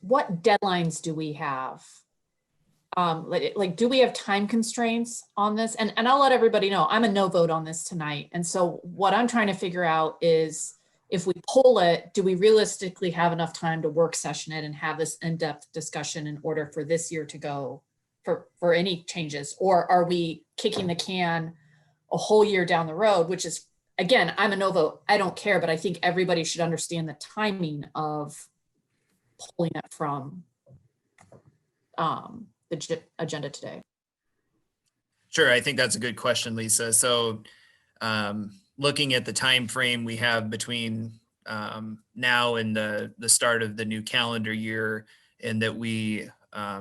What deadlines do we have? Like, do we have time constraints on this? And I'll let everybody know, I'm a no vote on this tonight. And so what I'm trying to figure out is, if we pull it, do we realistically have enough time to work session it and have this in-depth discussion in order for this year to go for any changes? Or are we kicking the can a whole year down the road, which is, again, I'm a no vote. I don't care, but I think everybody should understand the timing of pulling it from the agenda today. Sure, I think that's a good question, Lisa. So looking at the time frame we have between now and the start of the new calendar year, and that we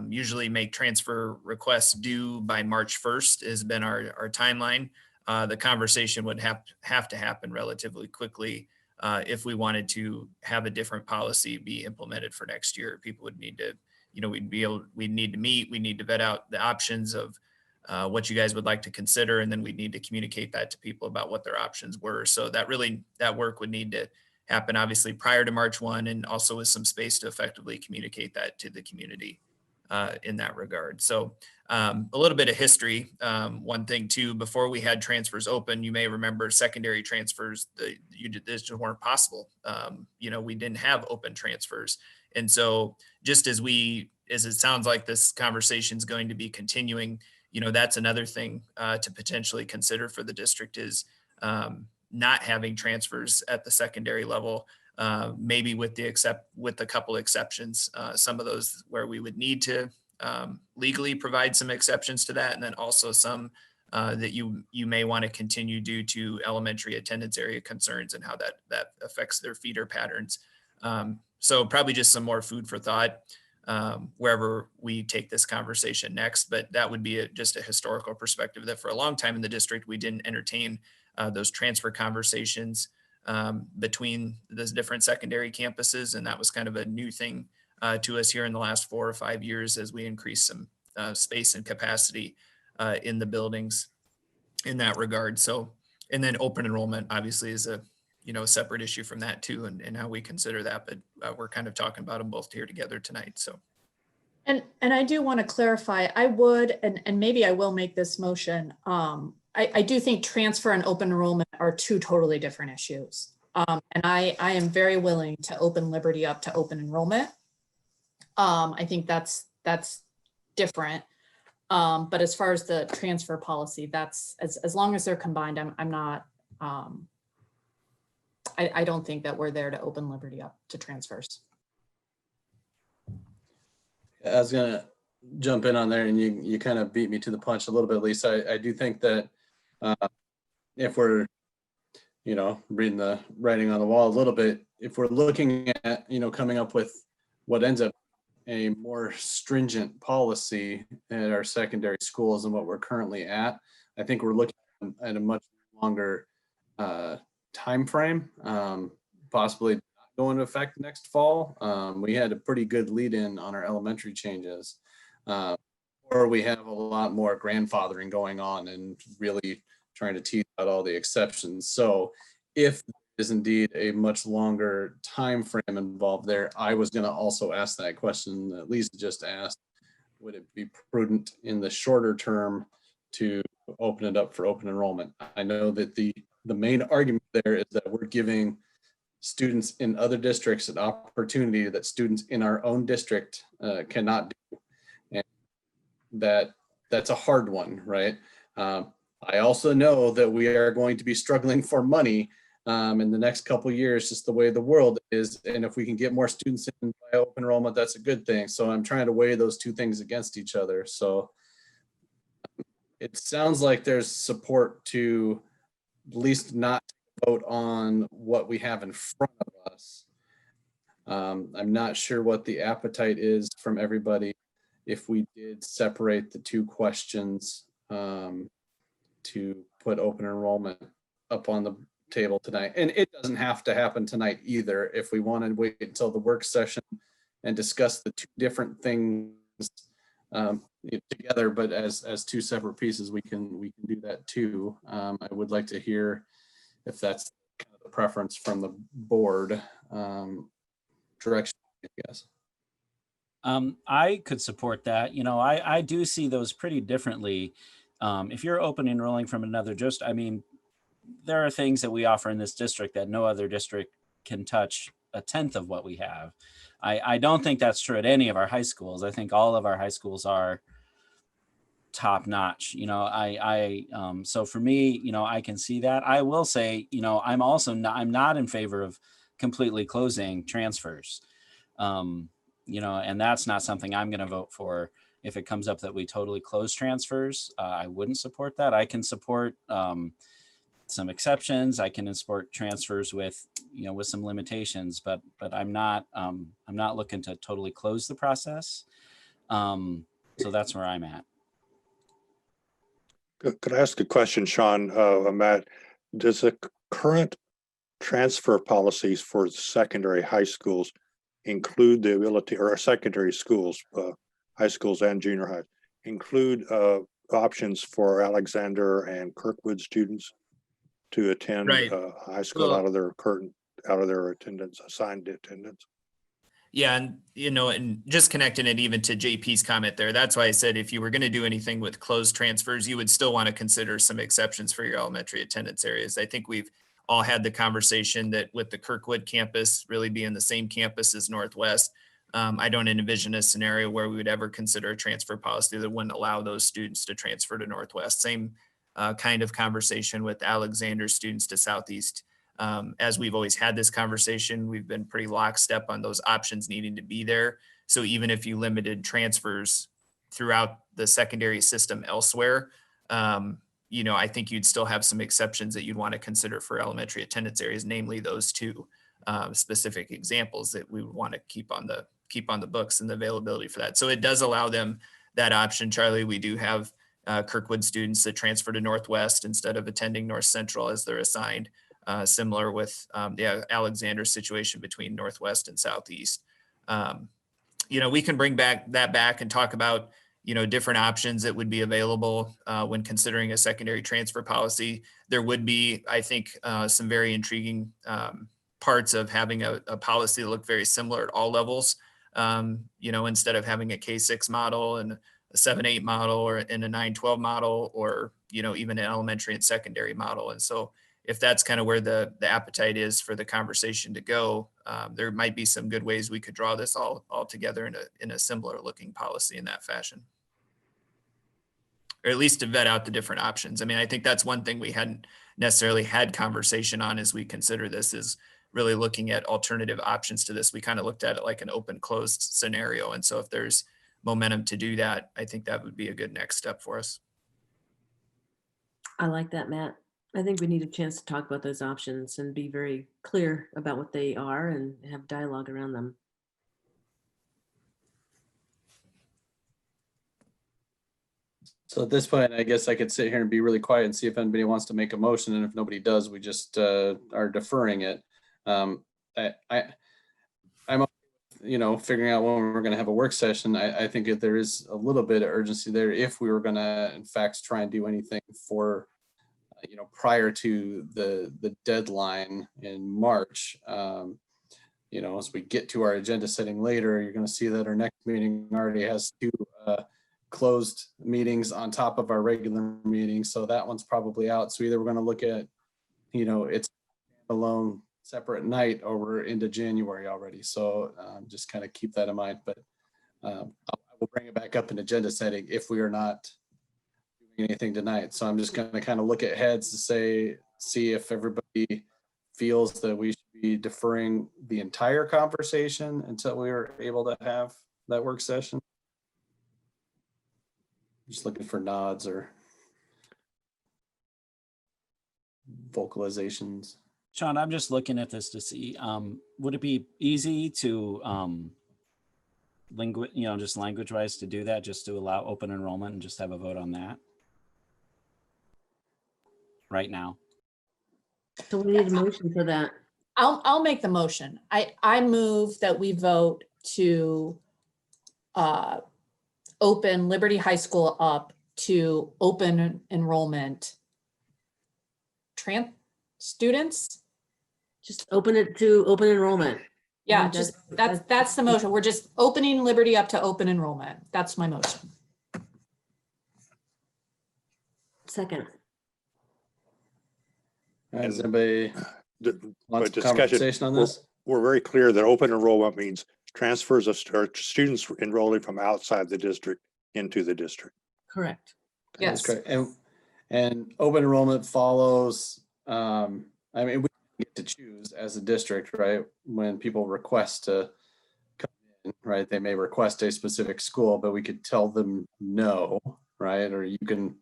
usually make transfer requests due by March 1st has been our timeline. The conversation would have to happen relatively quickly if we wanted to have a different policy be implemented for next year. People would need to, we'd need to meet, we need to vet out the options of what you guys would like to consider, and then we'd need to communicate that to people about what their options were. So that work would need to happen obviously prior to March 1, and also with some space to effectively communicate that to the community in that regard. So a little bit of history. One thing too, before we had transfers open, you may remember secondary transfers, this weren't possible. We didn't have open transfers. And so just as it sounds like this conversation is going to be continuing, that's another thing to potentially consider for the district is not having transfers at the secondary level, maybe with a couple exceptions, some of those where we would need to legally provide some exceptions to that, and then also some that you may want to continue due to elementary attendance area concerns and how that affects their feeder patterns. So probably just some more food for thought wherever we take this conversation next, but that would be just a historical perspective that for a long time in the district, we didn't entertain those transfer conversations between the different secondary campuses. And that was kind of a new thing to us here in the last 4 or 5 years as we increased some space and capacity in the buildings in that regard. So, and then open enrollment obviously is a separate issue from that too, and how we consider that, but we're kind of talking about them both here together tonight. So. And I do want to clarify, I would, and maybe I will make this motion. I do think transfer and open enrollment are two totally different issues. And I am very willing to open Liberty up to open enrollment. I think that's different. But as far as the transfer policy, that's as long as they're combined, I'm not, I don't think that we're there to open Liberty up to transfers. I was gonna jump in on there, and you kind of beat me to the punch a little bit, Lisa. I do think that if we're, reading the writing on the wall a little bit, if we're looking at, coming up with what ends up a more stringent policy at our secondary schools than what we're currently at, I think we're looking at a much longer time frame, possibly not go into effect next fall. We had a pretty good lead in on our elementary changes, or we have a lot more grandfathering going on and really trying to tease out all the exceptions. So if there is indeed a much longer time frame involved there, I was going to also ask that question that Lisa just asked. Would it be prudent in the shorter term to open it up for open enrollment? I know that the main argument there is that we're giving students in other districts an opportunity that students in our own district cannot do. And that's a hard one, right? I also know that we are going to be struggling for money in the next couple of years, just the way the world is. And if we can get more students in by open enrollment, that's a good thing. So I'm trying to weigh those two things against each other. So it sounds like there's support to at least not vote on what we have in front of us. I'm not sure what the appetite is from everybody if we did separate the two questions to put open enrollment up on the table tonight. And it doesn't have to happen tonight either. If we want to wait until the work session and discuss the two different things together, but as two separate pieces, we can do that too. I would like to hear if that's kind of the preference from the board direction, I guess. I could support that. I do see those pretty differently. If you're open enrolling from another there are things that we offer in this district that no other district can touch a tenth of what we have. I don't think that's true at any of our high schools. I think all of our high schools are top notch. So for me, I can see that. I will say, I'm not in favor of completely closing transfers. And that's not something I'm going to vote for. If it comes up that we totally close transfers, I wouldn't support that. I can support some exceptions. I can import transfers with, with some limitations, but I'm not looking to totally close the process. So that's where I'm at. Could I ask a question, Sean, Matt? Does the current transfer policies for secondary high schools include the ability, or secondary schools, high schools and junior high, include options for Alexander and Kirkwood students to attend Right. high school Well- out of their attendance, assigned attendance? Yeah, and and just connecting it even to JP's comment there, that's why I said if you were going to do anything with closed transfers, you would still want to consider some exceptions for your elementary attendance areas. I think we've all had the conversation that with the Kirkwood campus really being the same campus as Northwest, I don't envision a scenario where we would ever consider a transfer policy that wouldn't allow those students to transfer to Northwest. Same kind of conversation with Alexander students to Southeast. As we've always had this conversation, we've been pretty lockstep on those options needing to be there. So even if you limited transfers throughout the secondary system elsewhere, I think you'd still have some exceptions that you'd want to consider for elementary attendance areas, namely those two specific examples that we would want to keep on the books and the availability for that. So it does allow them that option, Charlie. We do have Kirkwood students that transfer to Northwest instead of attending North Central as they're assigned. Similar with the Alexander situation between Northwest and Southeast. We can bring that back and talk about, different options that would be available when considering a secondary transfer policy. There would be, I think, some very intriguing parts of having a policy that look very similar at all levels. Instead of having a K-6 model and a 7-8 model or in a 9-12 model, or, even an elementary and secondary model. And so if that's kind of where the appetite is for the conversation to go, there might be some good ways we could draw this all together in a similar looking policy in that fashion. Or at least to vet out the different options. I mean, I think that's one thing we hadn't necessarily had conversation on as we consider this, is really looking at alternative options to this. We kind of looked at it like an open closed scenario. And so if there's momentum to do that, I think that would be a good next step for us. I like that, Matt. I think we need a chance to talk about those options and be very clear about what they are and have dialogue around them. So at this point, I guess I could sit here and be really quiet and see if anybody wants to make a motion. And if nobody does, we just are deferring it. I'm figuring out when we're going to have a work session. I think if there is a little bit of urgency there, if we were going to, in fact, try and do anything for prior to the deadline in March. As we get to our agenda setting later, you're going to see that our next meeting already has 2 closed meetings on top of our regular meeting. So that one's probably out. So either we're going to look at, it's alone separate night, or we're into January already. So just kind of keep that in mind. But I will bring it back up in agenda setting if we are not anything tonight. So I'm just going to kind of look at heads to see if everybody feels that we should be deferring the entire conversation until we are able to have that work session. Just looking for nods or vocalizations. Sean, I'm just looking at this to see, would it be easy to just language wise to do that, just to allow open enrollment and just have a vote on that right now? So we need a motion for that. I'll make the motion. I move that we vote to open Liberty High School up to open enrollment students. Just open it to open enrollment. Yeah, just that's the motion. We're just opening Liberty up to open enrollment. That's my motion. Second. Has anybody wants discussion conversation on this? We're very clear that open enrollment means transfers of students enrolling from outside the district into the district. Correct. That's correct. And open enrollment follows, we get to choose as a district, right? When people request to come in, right? They may request a specific school, but we could tell them no, right? Or you can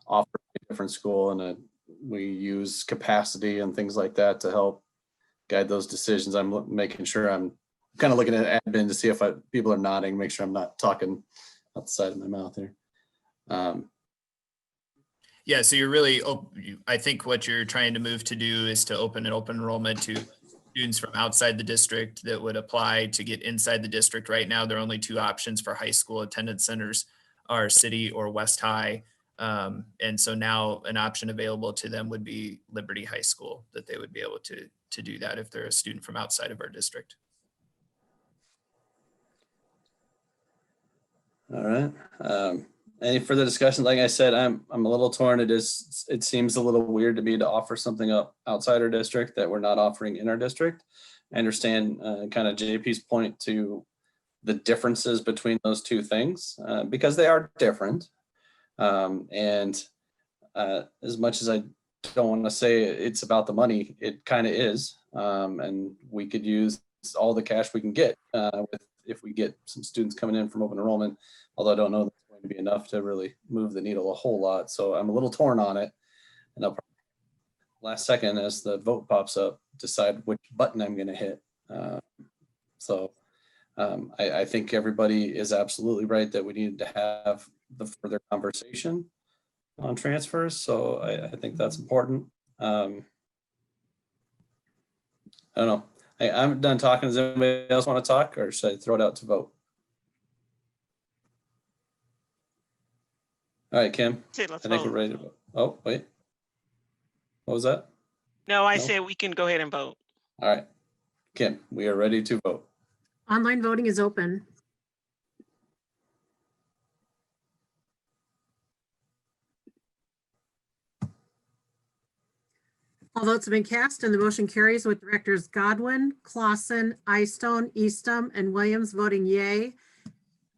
offer a different school and we use capacity and things like that to help guide those decisions. I'm making sure I'm kind of looking at admin to see if people are nodding, make sure I'm not talking out the side of my mouth here. Yeah, so you're really, I think what you're trying to move to do is to open an open enrollment to students from outside the district that would apply to get inside the district. Right now, there are only two options for high school attendance centers are City or West High. And so now an option available to them would be Liberty High School, that they would be able to do that if they're a student from outside of our district. All right. Any further discussion? Like I said, I'm a little torn. It seems a little weird to me to offer something up outside our district that we're not offering in our district. I understand kind of JP's point to the differences between those two things because they are different. And as much as I don't want to say it's about the money, it kind of is. And we could use all the cash we can get if we get some students coming in from open enrollment, although I don't know that's going to be enough to really move the needle a whole lot. So I'm a little torn on it. And I'll probably, last second, as the vote pops up, decide which button I'm going to hit. I think everybody is absolutely right that we need to have the further conversation on transfers. So I think that's important. I don't know. I'm done talking. Does anybody else want to talk, or should I throw it out to vote? All right, Kim. Let's I think vote. we're ready to vote. Oh, wait. What was that? No, I No? said we can go ahead and vote. All right. Kim, we are ready to vote. Online voting is open. All votes have been cast and the motion carries with directors Godwin, Clausen, Eystone, Eastham, and Williams voting yay.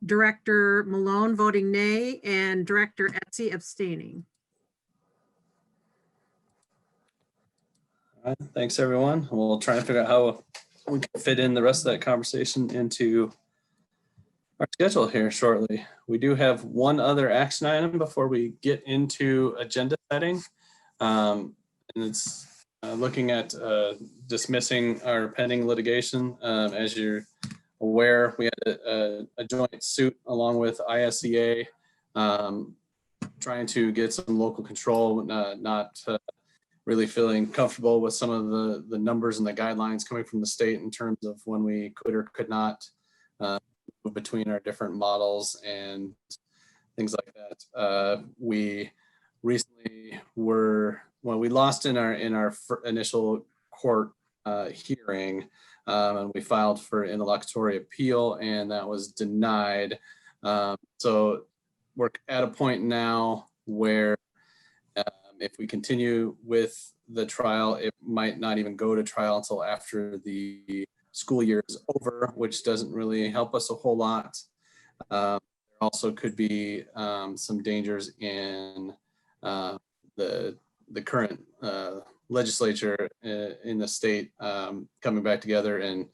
Director Malone voting nay, and Director Etsy abstaining. All right. Thanks, everyone. We'll try and figure out how we can fit in the rest of that conversation into our schedule here shortly. We do have one other action item before we get into agenda setting. And it's looking at dismissing our pending litigation. As you're aware, we had a joint suit along with ISEA trying to get some local control, not really feeling comfortable with some of the numbers and the guidelines coming from the state in terms of when we could or could not move between our different models and things like that. We recently we lost in our initial court hearing, and we filed for interlocutory appeal, and that was denied. So we're at a point now where if we continue with the trial, it might not even go to trial until after the school year is over, which doesn't really help us a whole lot. There also could be some dangers in the current legislature in the state coming back together and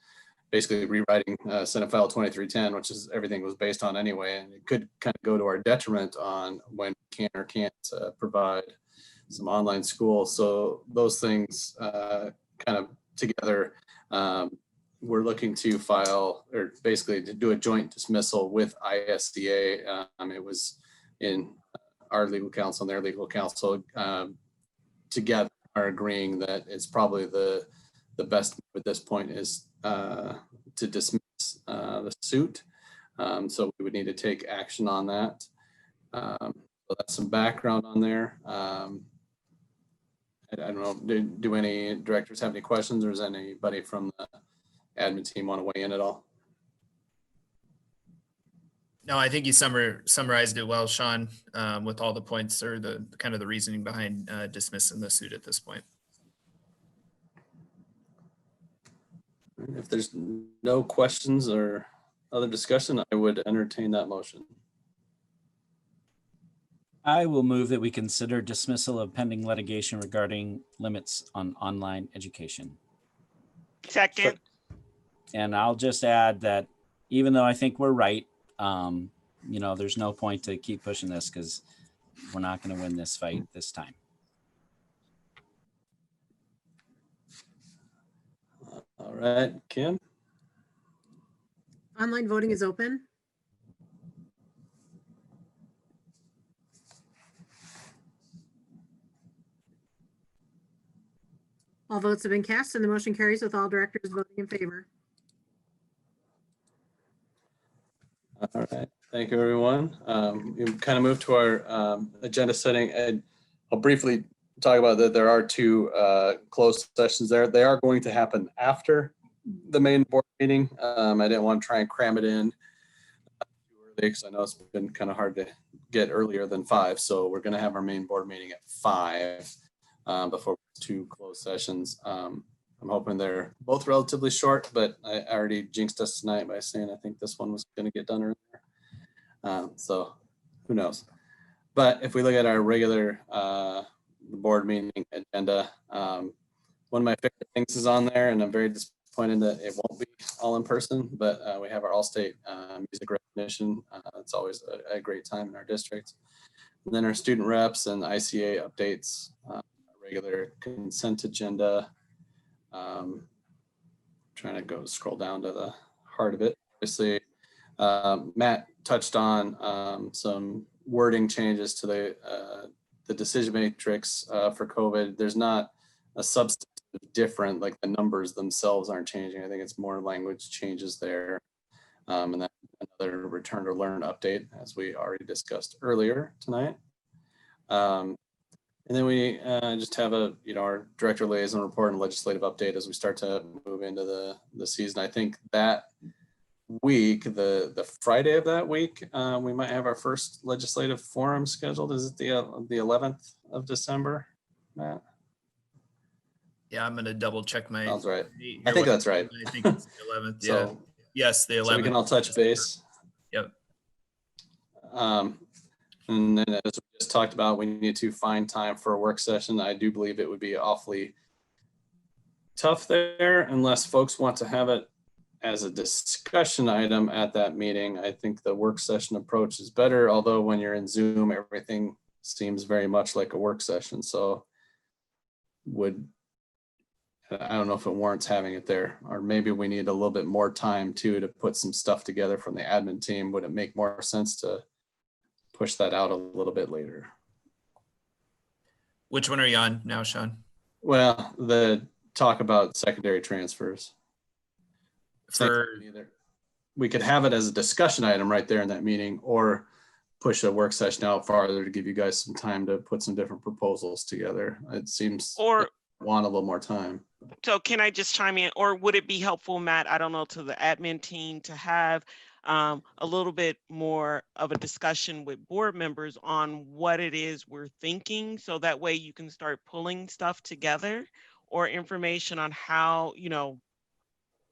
basically rewriting Senate File 2310, which is everything was based on anyway. And it could kind of go to our detriment on when we can or can't provide some online school. So those things kind of together, we're looking to file, or basically to do a joint dismissal with ISDA. It was in our legal counsel and their legal counsel together are agreeing that it's probably the best at this point is to dismiss the suit. So we would need to take action on that. So that's some background on there. I don't know, do any directors have any questions, or does anybody from the admin team want to weigh in at all? No, I think you summarized it well, Sean, with all the points or the kind of the reasoning behind dismissing the suit at this point. If there's no questions or other discussion, I would entertain that motion. I will move that we consider dismissal of pending litigation regarding limits on online education. Second. And I'll just add that even though I think we're right, there's no point to keep pushing this because we're not going to win this fight this time. right, Kim? Online voting is open. All votes have been cast and the motion carries with all directors voting in favor. All right, thank you, everyone. We kind of moved to our agenda setting, and I'll briefly talk about that. There are two closed sessions there. They are going to happen after the main board meeting. I didn't want to try and cram it in too early because I know it's been kind of hard to get earlier than 5. So we're going to have our main board meeting at 5 before 2 closed sessions. I'm hoping they're both relatively short, but I already jinxed us tonight by saying I think this one was going to get done earlier. So who knows? But if we look at our regular board meeting agenda, one of my favorite things is on there, and I'm very disappointed that it won't be all in person, but we have our all-state music recognition. It's always a great time in our district. And then our student reps and ICA updates, regular consent agenda. Trying to scroll down to the heart of it. Obviously, Matt touched on some wording changes to the decision matrix for COVID. There's not a substantive different, like the numbers themselves aren't changing. I think it's more language changes there. And then another return to learn update, as we already discussed earlier tonight. And then we just have our director liaison report and legislative update as we start to move into the season. I think that week, the Friday of that week, we might have our first legislative forum scheduled. Is it the 11th of December, Matt? Yeah, I'm going to double check my. Sounds right. I think that's right. I think it's the 11th. Yeah. So, yes, the 11th. So we can all touch base. Yep. And then as we just talked about, we need to find time for a work session. I do believe it would be awfully tough there unless folks want to have it as a discussion item at that meeting. I think the work session approach is better, although when you're in Zoom, everything seems very much like a work session. So I don't know if it warrants having it there, or maybe we need a little bit more time too to put some stuff together from the admin team. Would it make more sense to push that out a little bit later? Which one are you on now, Sean? Well, the talk about secondary transfers. We could have it as a discussion item right there in that meeting, or push a work session out farther to give you guys some time to put some different proposals together. It seems Or want a little more time. so can I just chime in, or would it be helpful, Matt, I don't know, to the admin team to have a little bit more of a discussion with board members on what it is we're thinking, so that way you can start pulling stuff together or information on how,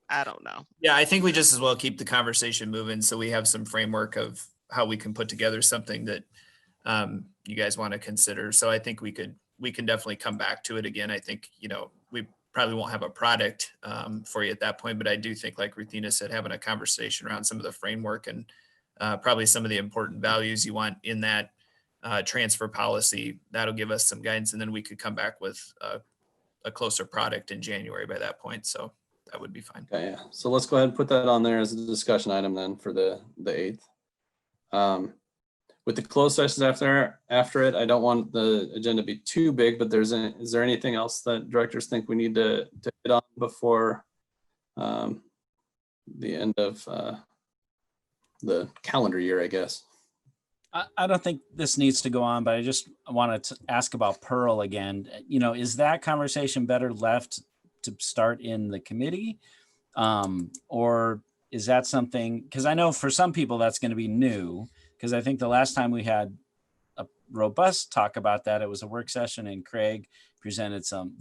I don't know. Yeah, I think we just as well keep the conversation moving so we have some framework of how we can put together something that you guys want to consider. So I think we can definitely come back to it again. I think, we probably won't have a product for you at that point, but I do think, like Ruthina said, having a conversation around some of the framework and probably some of the important values you want in that transfer policy, that'll give us some guidance. And then we could come back with a closer product in January by that point. So that would be fine. Okay, yeah. So let's go ahead and put that on there as a discussion item then for the 8th. With the closed sessions after it, I don't want the agenda to be too big, but is there anything else that directors think we need to hit on before the end of the calendar year, I guess? I don't think this needs to go on, but I just wanted to ask about Pearl again. Is that conversation better left to start in the committee? Or is that something, because I know for some people that's going to be new, because I think the last time we had a robust talk about that, it was a work session and Craig presented some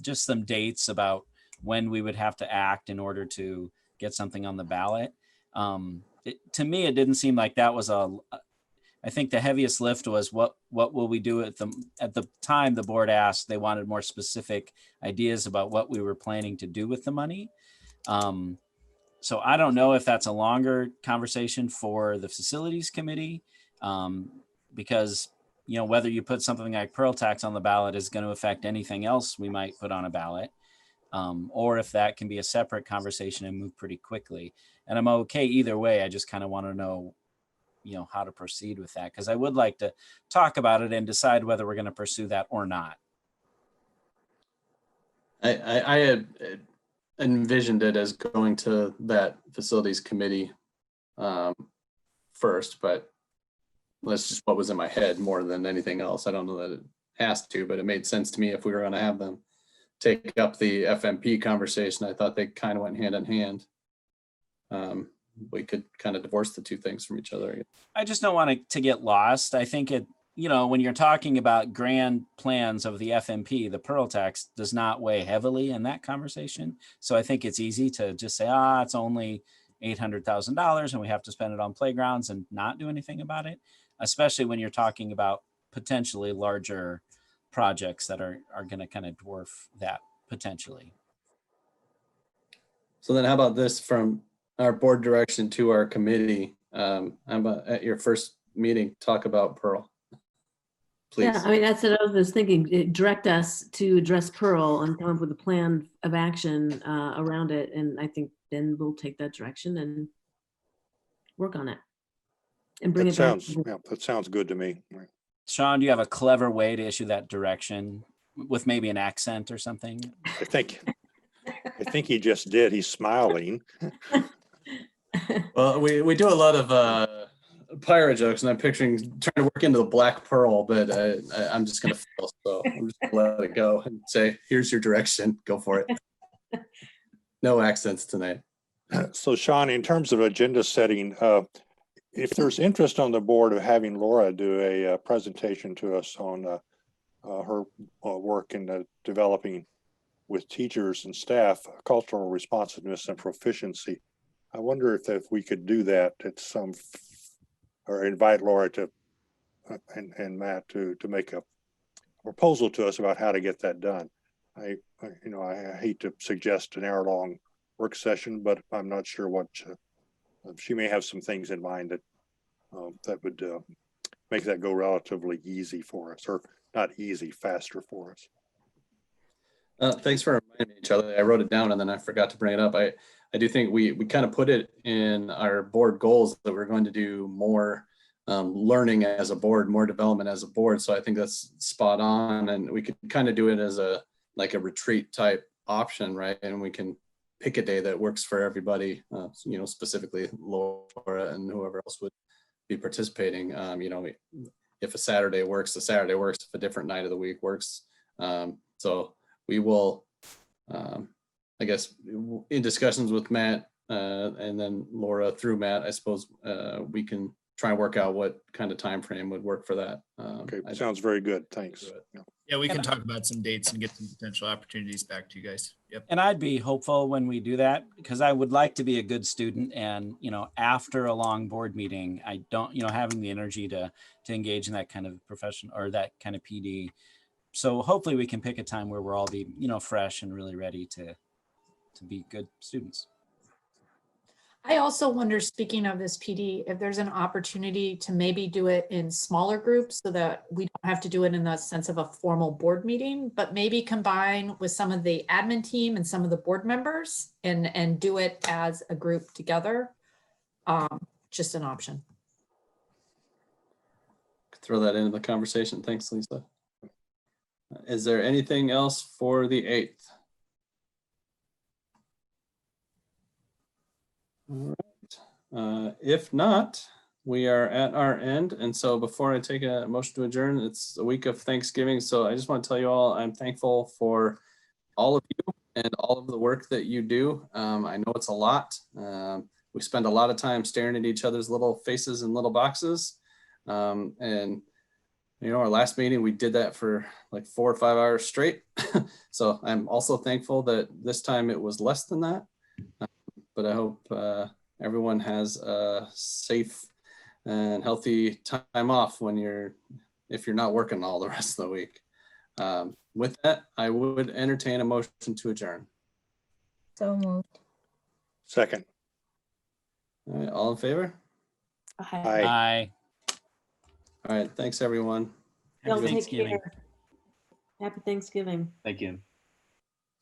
dates about when we would have to act in order to get something on the ballot. To me, it didn't seem like that was I think the heaviest lift was what will we do at the time the board asked, they wanted more specific ideas about what we were planning to do with the money. So I don't know if that's a longer conversation for the facilities committee, because whether you put something like Pearl tax on the ballot is going to affect anything else we might put on a ballot. or if that can be a separate conversation and move pretty quickly. And I'm okay either way. I just kind of want to know, how to proceed with that, because I would like to talk about it and decide whether we're going to pursue that or not. I had envisioned it as going to that facilities committee first, but that's just what was in my head more than anything else. I don't know that it has to, but it made sense to me if we were going to have them take up the FMP conversation. I thought they kind of went hand in hand. We could kind of divorce the two things from each other. I just don't want it to get lost. I think when you're talking about grand plans of the FMP, the Pearl tax does not weigh heavily in that conversation. So I think it's easy to just say, it's only $800,000 and we have to spend it on playgrounds and not do anything about it, especially when you're talking about potentially larger projects that are going to kind of dwarf that potentially. So then how about this from our board direction to our committee? How about at your first meeting, talk about Pearl, please? Yeah, I mean, that's what I was thinking. Direct us to address Pearl and come up with a plan of action around it. And I think then we'll take that direction and work on it and bring it back. That sounds good to me. Sean, do you have a clever way to issue that direction with maybe an accent or something? I think he just did. He's smiling. Well, we do a lot of pirate jokes, and I'm picturing trying to work into the Black Pearl, but I'm just going to fail. So I'm just going to let it go and say, here's your direction. Go for it. No accents tonight. So Sean, in terms of agenda setting, if there's interest on the board of having Laura do a presentation to us on her work in developing with teachers and staff cultural responsiveness and proficiency, I wonder if we could do that at or invite Laura to and Matt to make a proposal to us about how to get that done. I hate to suggest an hour-long work session, but I'm not sure what she may have some things in mind that would make that go relatively easy for us, or not easy, faster for us. Thanks for reminding me, Charlie. I wrote it down and then I forgot to bring it up. I do think we kind of put it in our board goals that we're going to do more learning as a board, more development as a board. So I think that's spot on, and we could kind of do it as a retreat type option, right? And we can pick a day that works for everybody, specifically Laura and whoever else would be participating. If a Saturday works, a Saturday works. If a different night of the week works. So we will, I guess, in discussions with Matt and then Laura through Matt, I suppose we can try and work out what kind of time frame would work for that. Okay, sounds very good. Thanks. Yeah, we can talk about some dates and get some potential opportunities back to you guys. Yep. And I'd be hopeful when we do that, because I would like to be a good student. And, after a long board meeting, I don't, having the energy to engage in that kind of profession or that kind of PD. So hopefully we can pick a time where we're all be, fresh and really ready to be good students. I also wonder, speaking of this PD, if there's an opportunity to maybe do it in smaller groups so that we don't have to do it in the sense of a formal board meeting, but maybe combine with some of the admin team and some of the board members and do it as a group together. Just an option. Throw that into the conversation. Thanks, Lisa. Is there anything else for the 8th? All right. If not, we are at our end. And so before I take a motion to adjourn, it's a week of Thanksgiving. So I just want to tell you all, I'm thankful for all of you and all of the work that you do. I know it's a lot. We spend a lot of time staring at each other's little faces and little boxes. And our last meeting, we did that for like 4 or 5 hours straight. So I'm also thankful that this time it was less than that. But I hope everyone has a safe and healthy time off if you're not working all the rest of the week. With that, I would entertain a motion to adjourn. So moved. Second. All right, all in favor? Aye. Aye. All right, thanks everyone. Y'all Happy take Thanksgiving. care. Happy Thanksgiving. Thank you.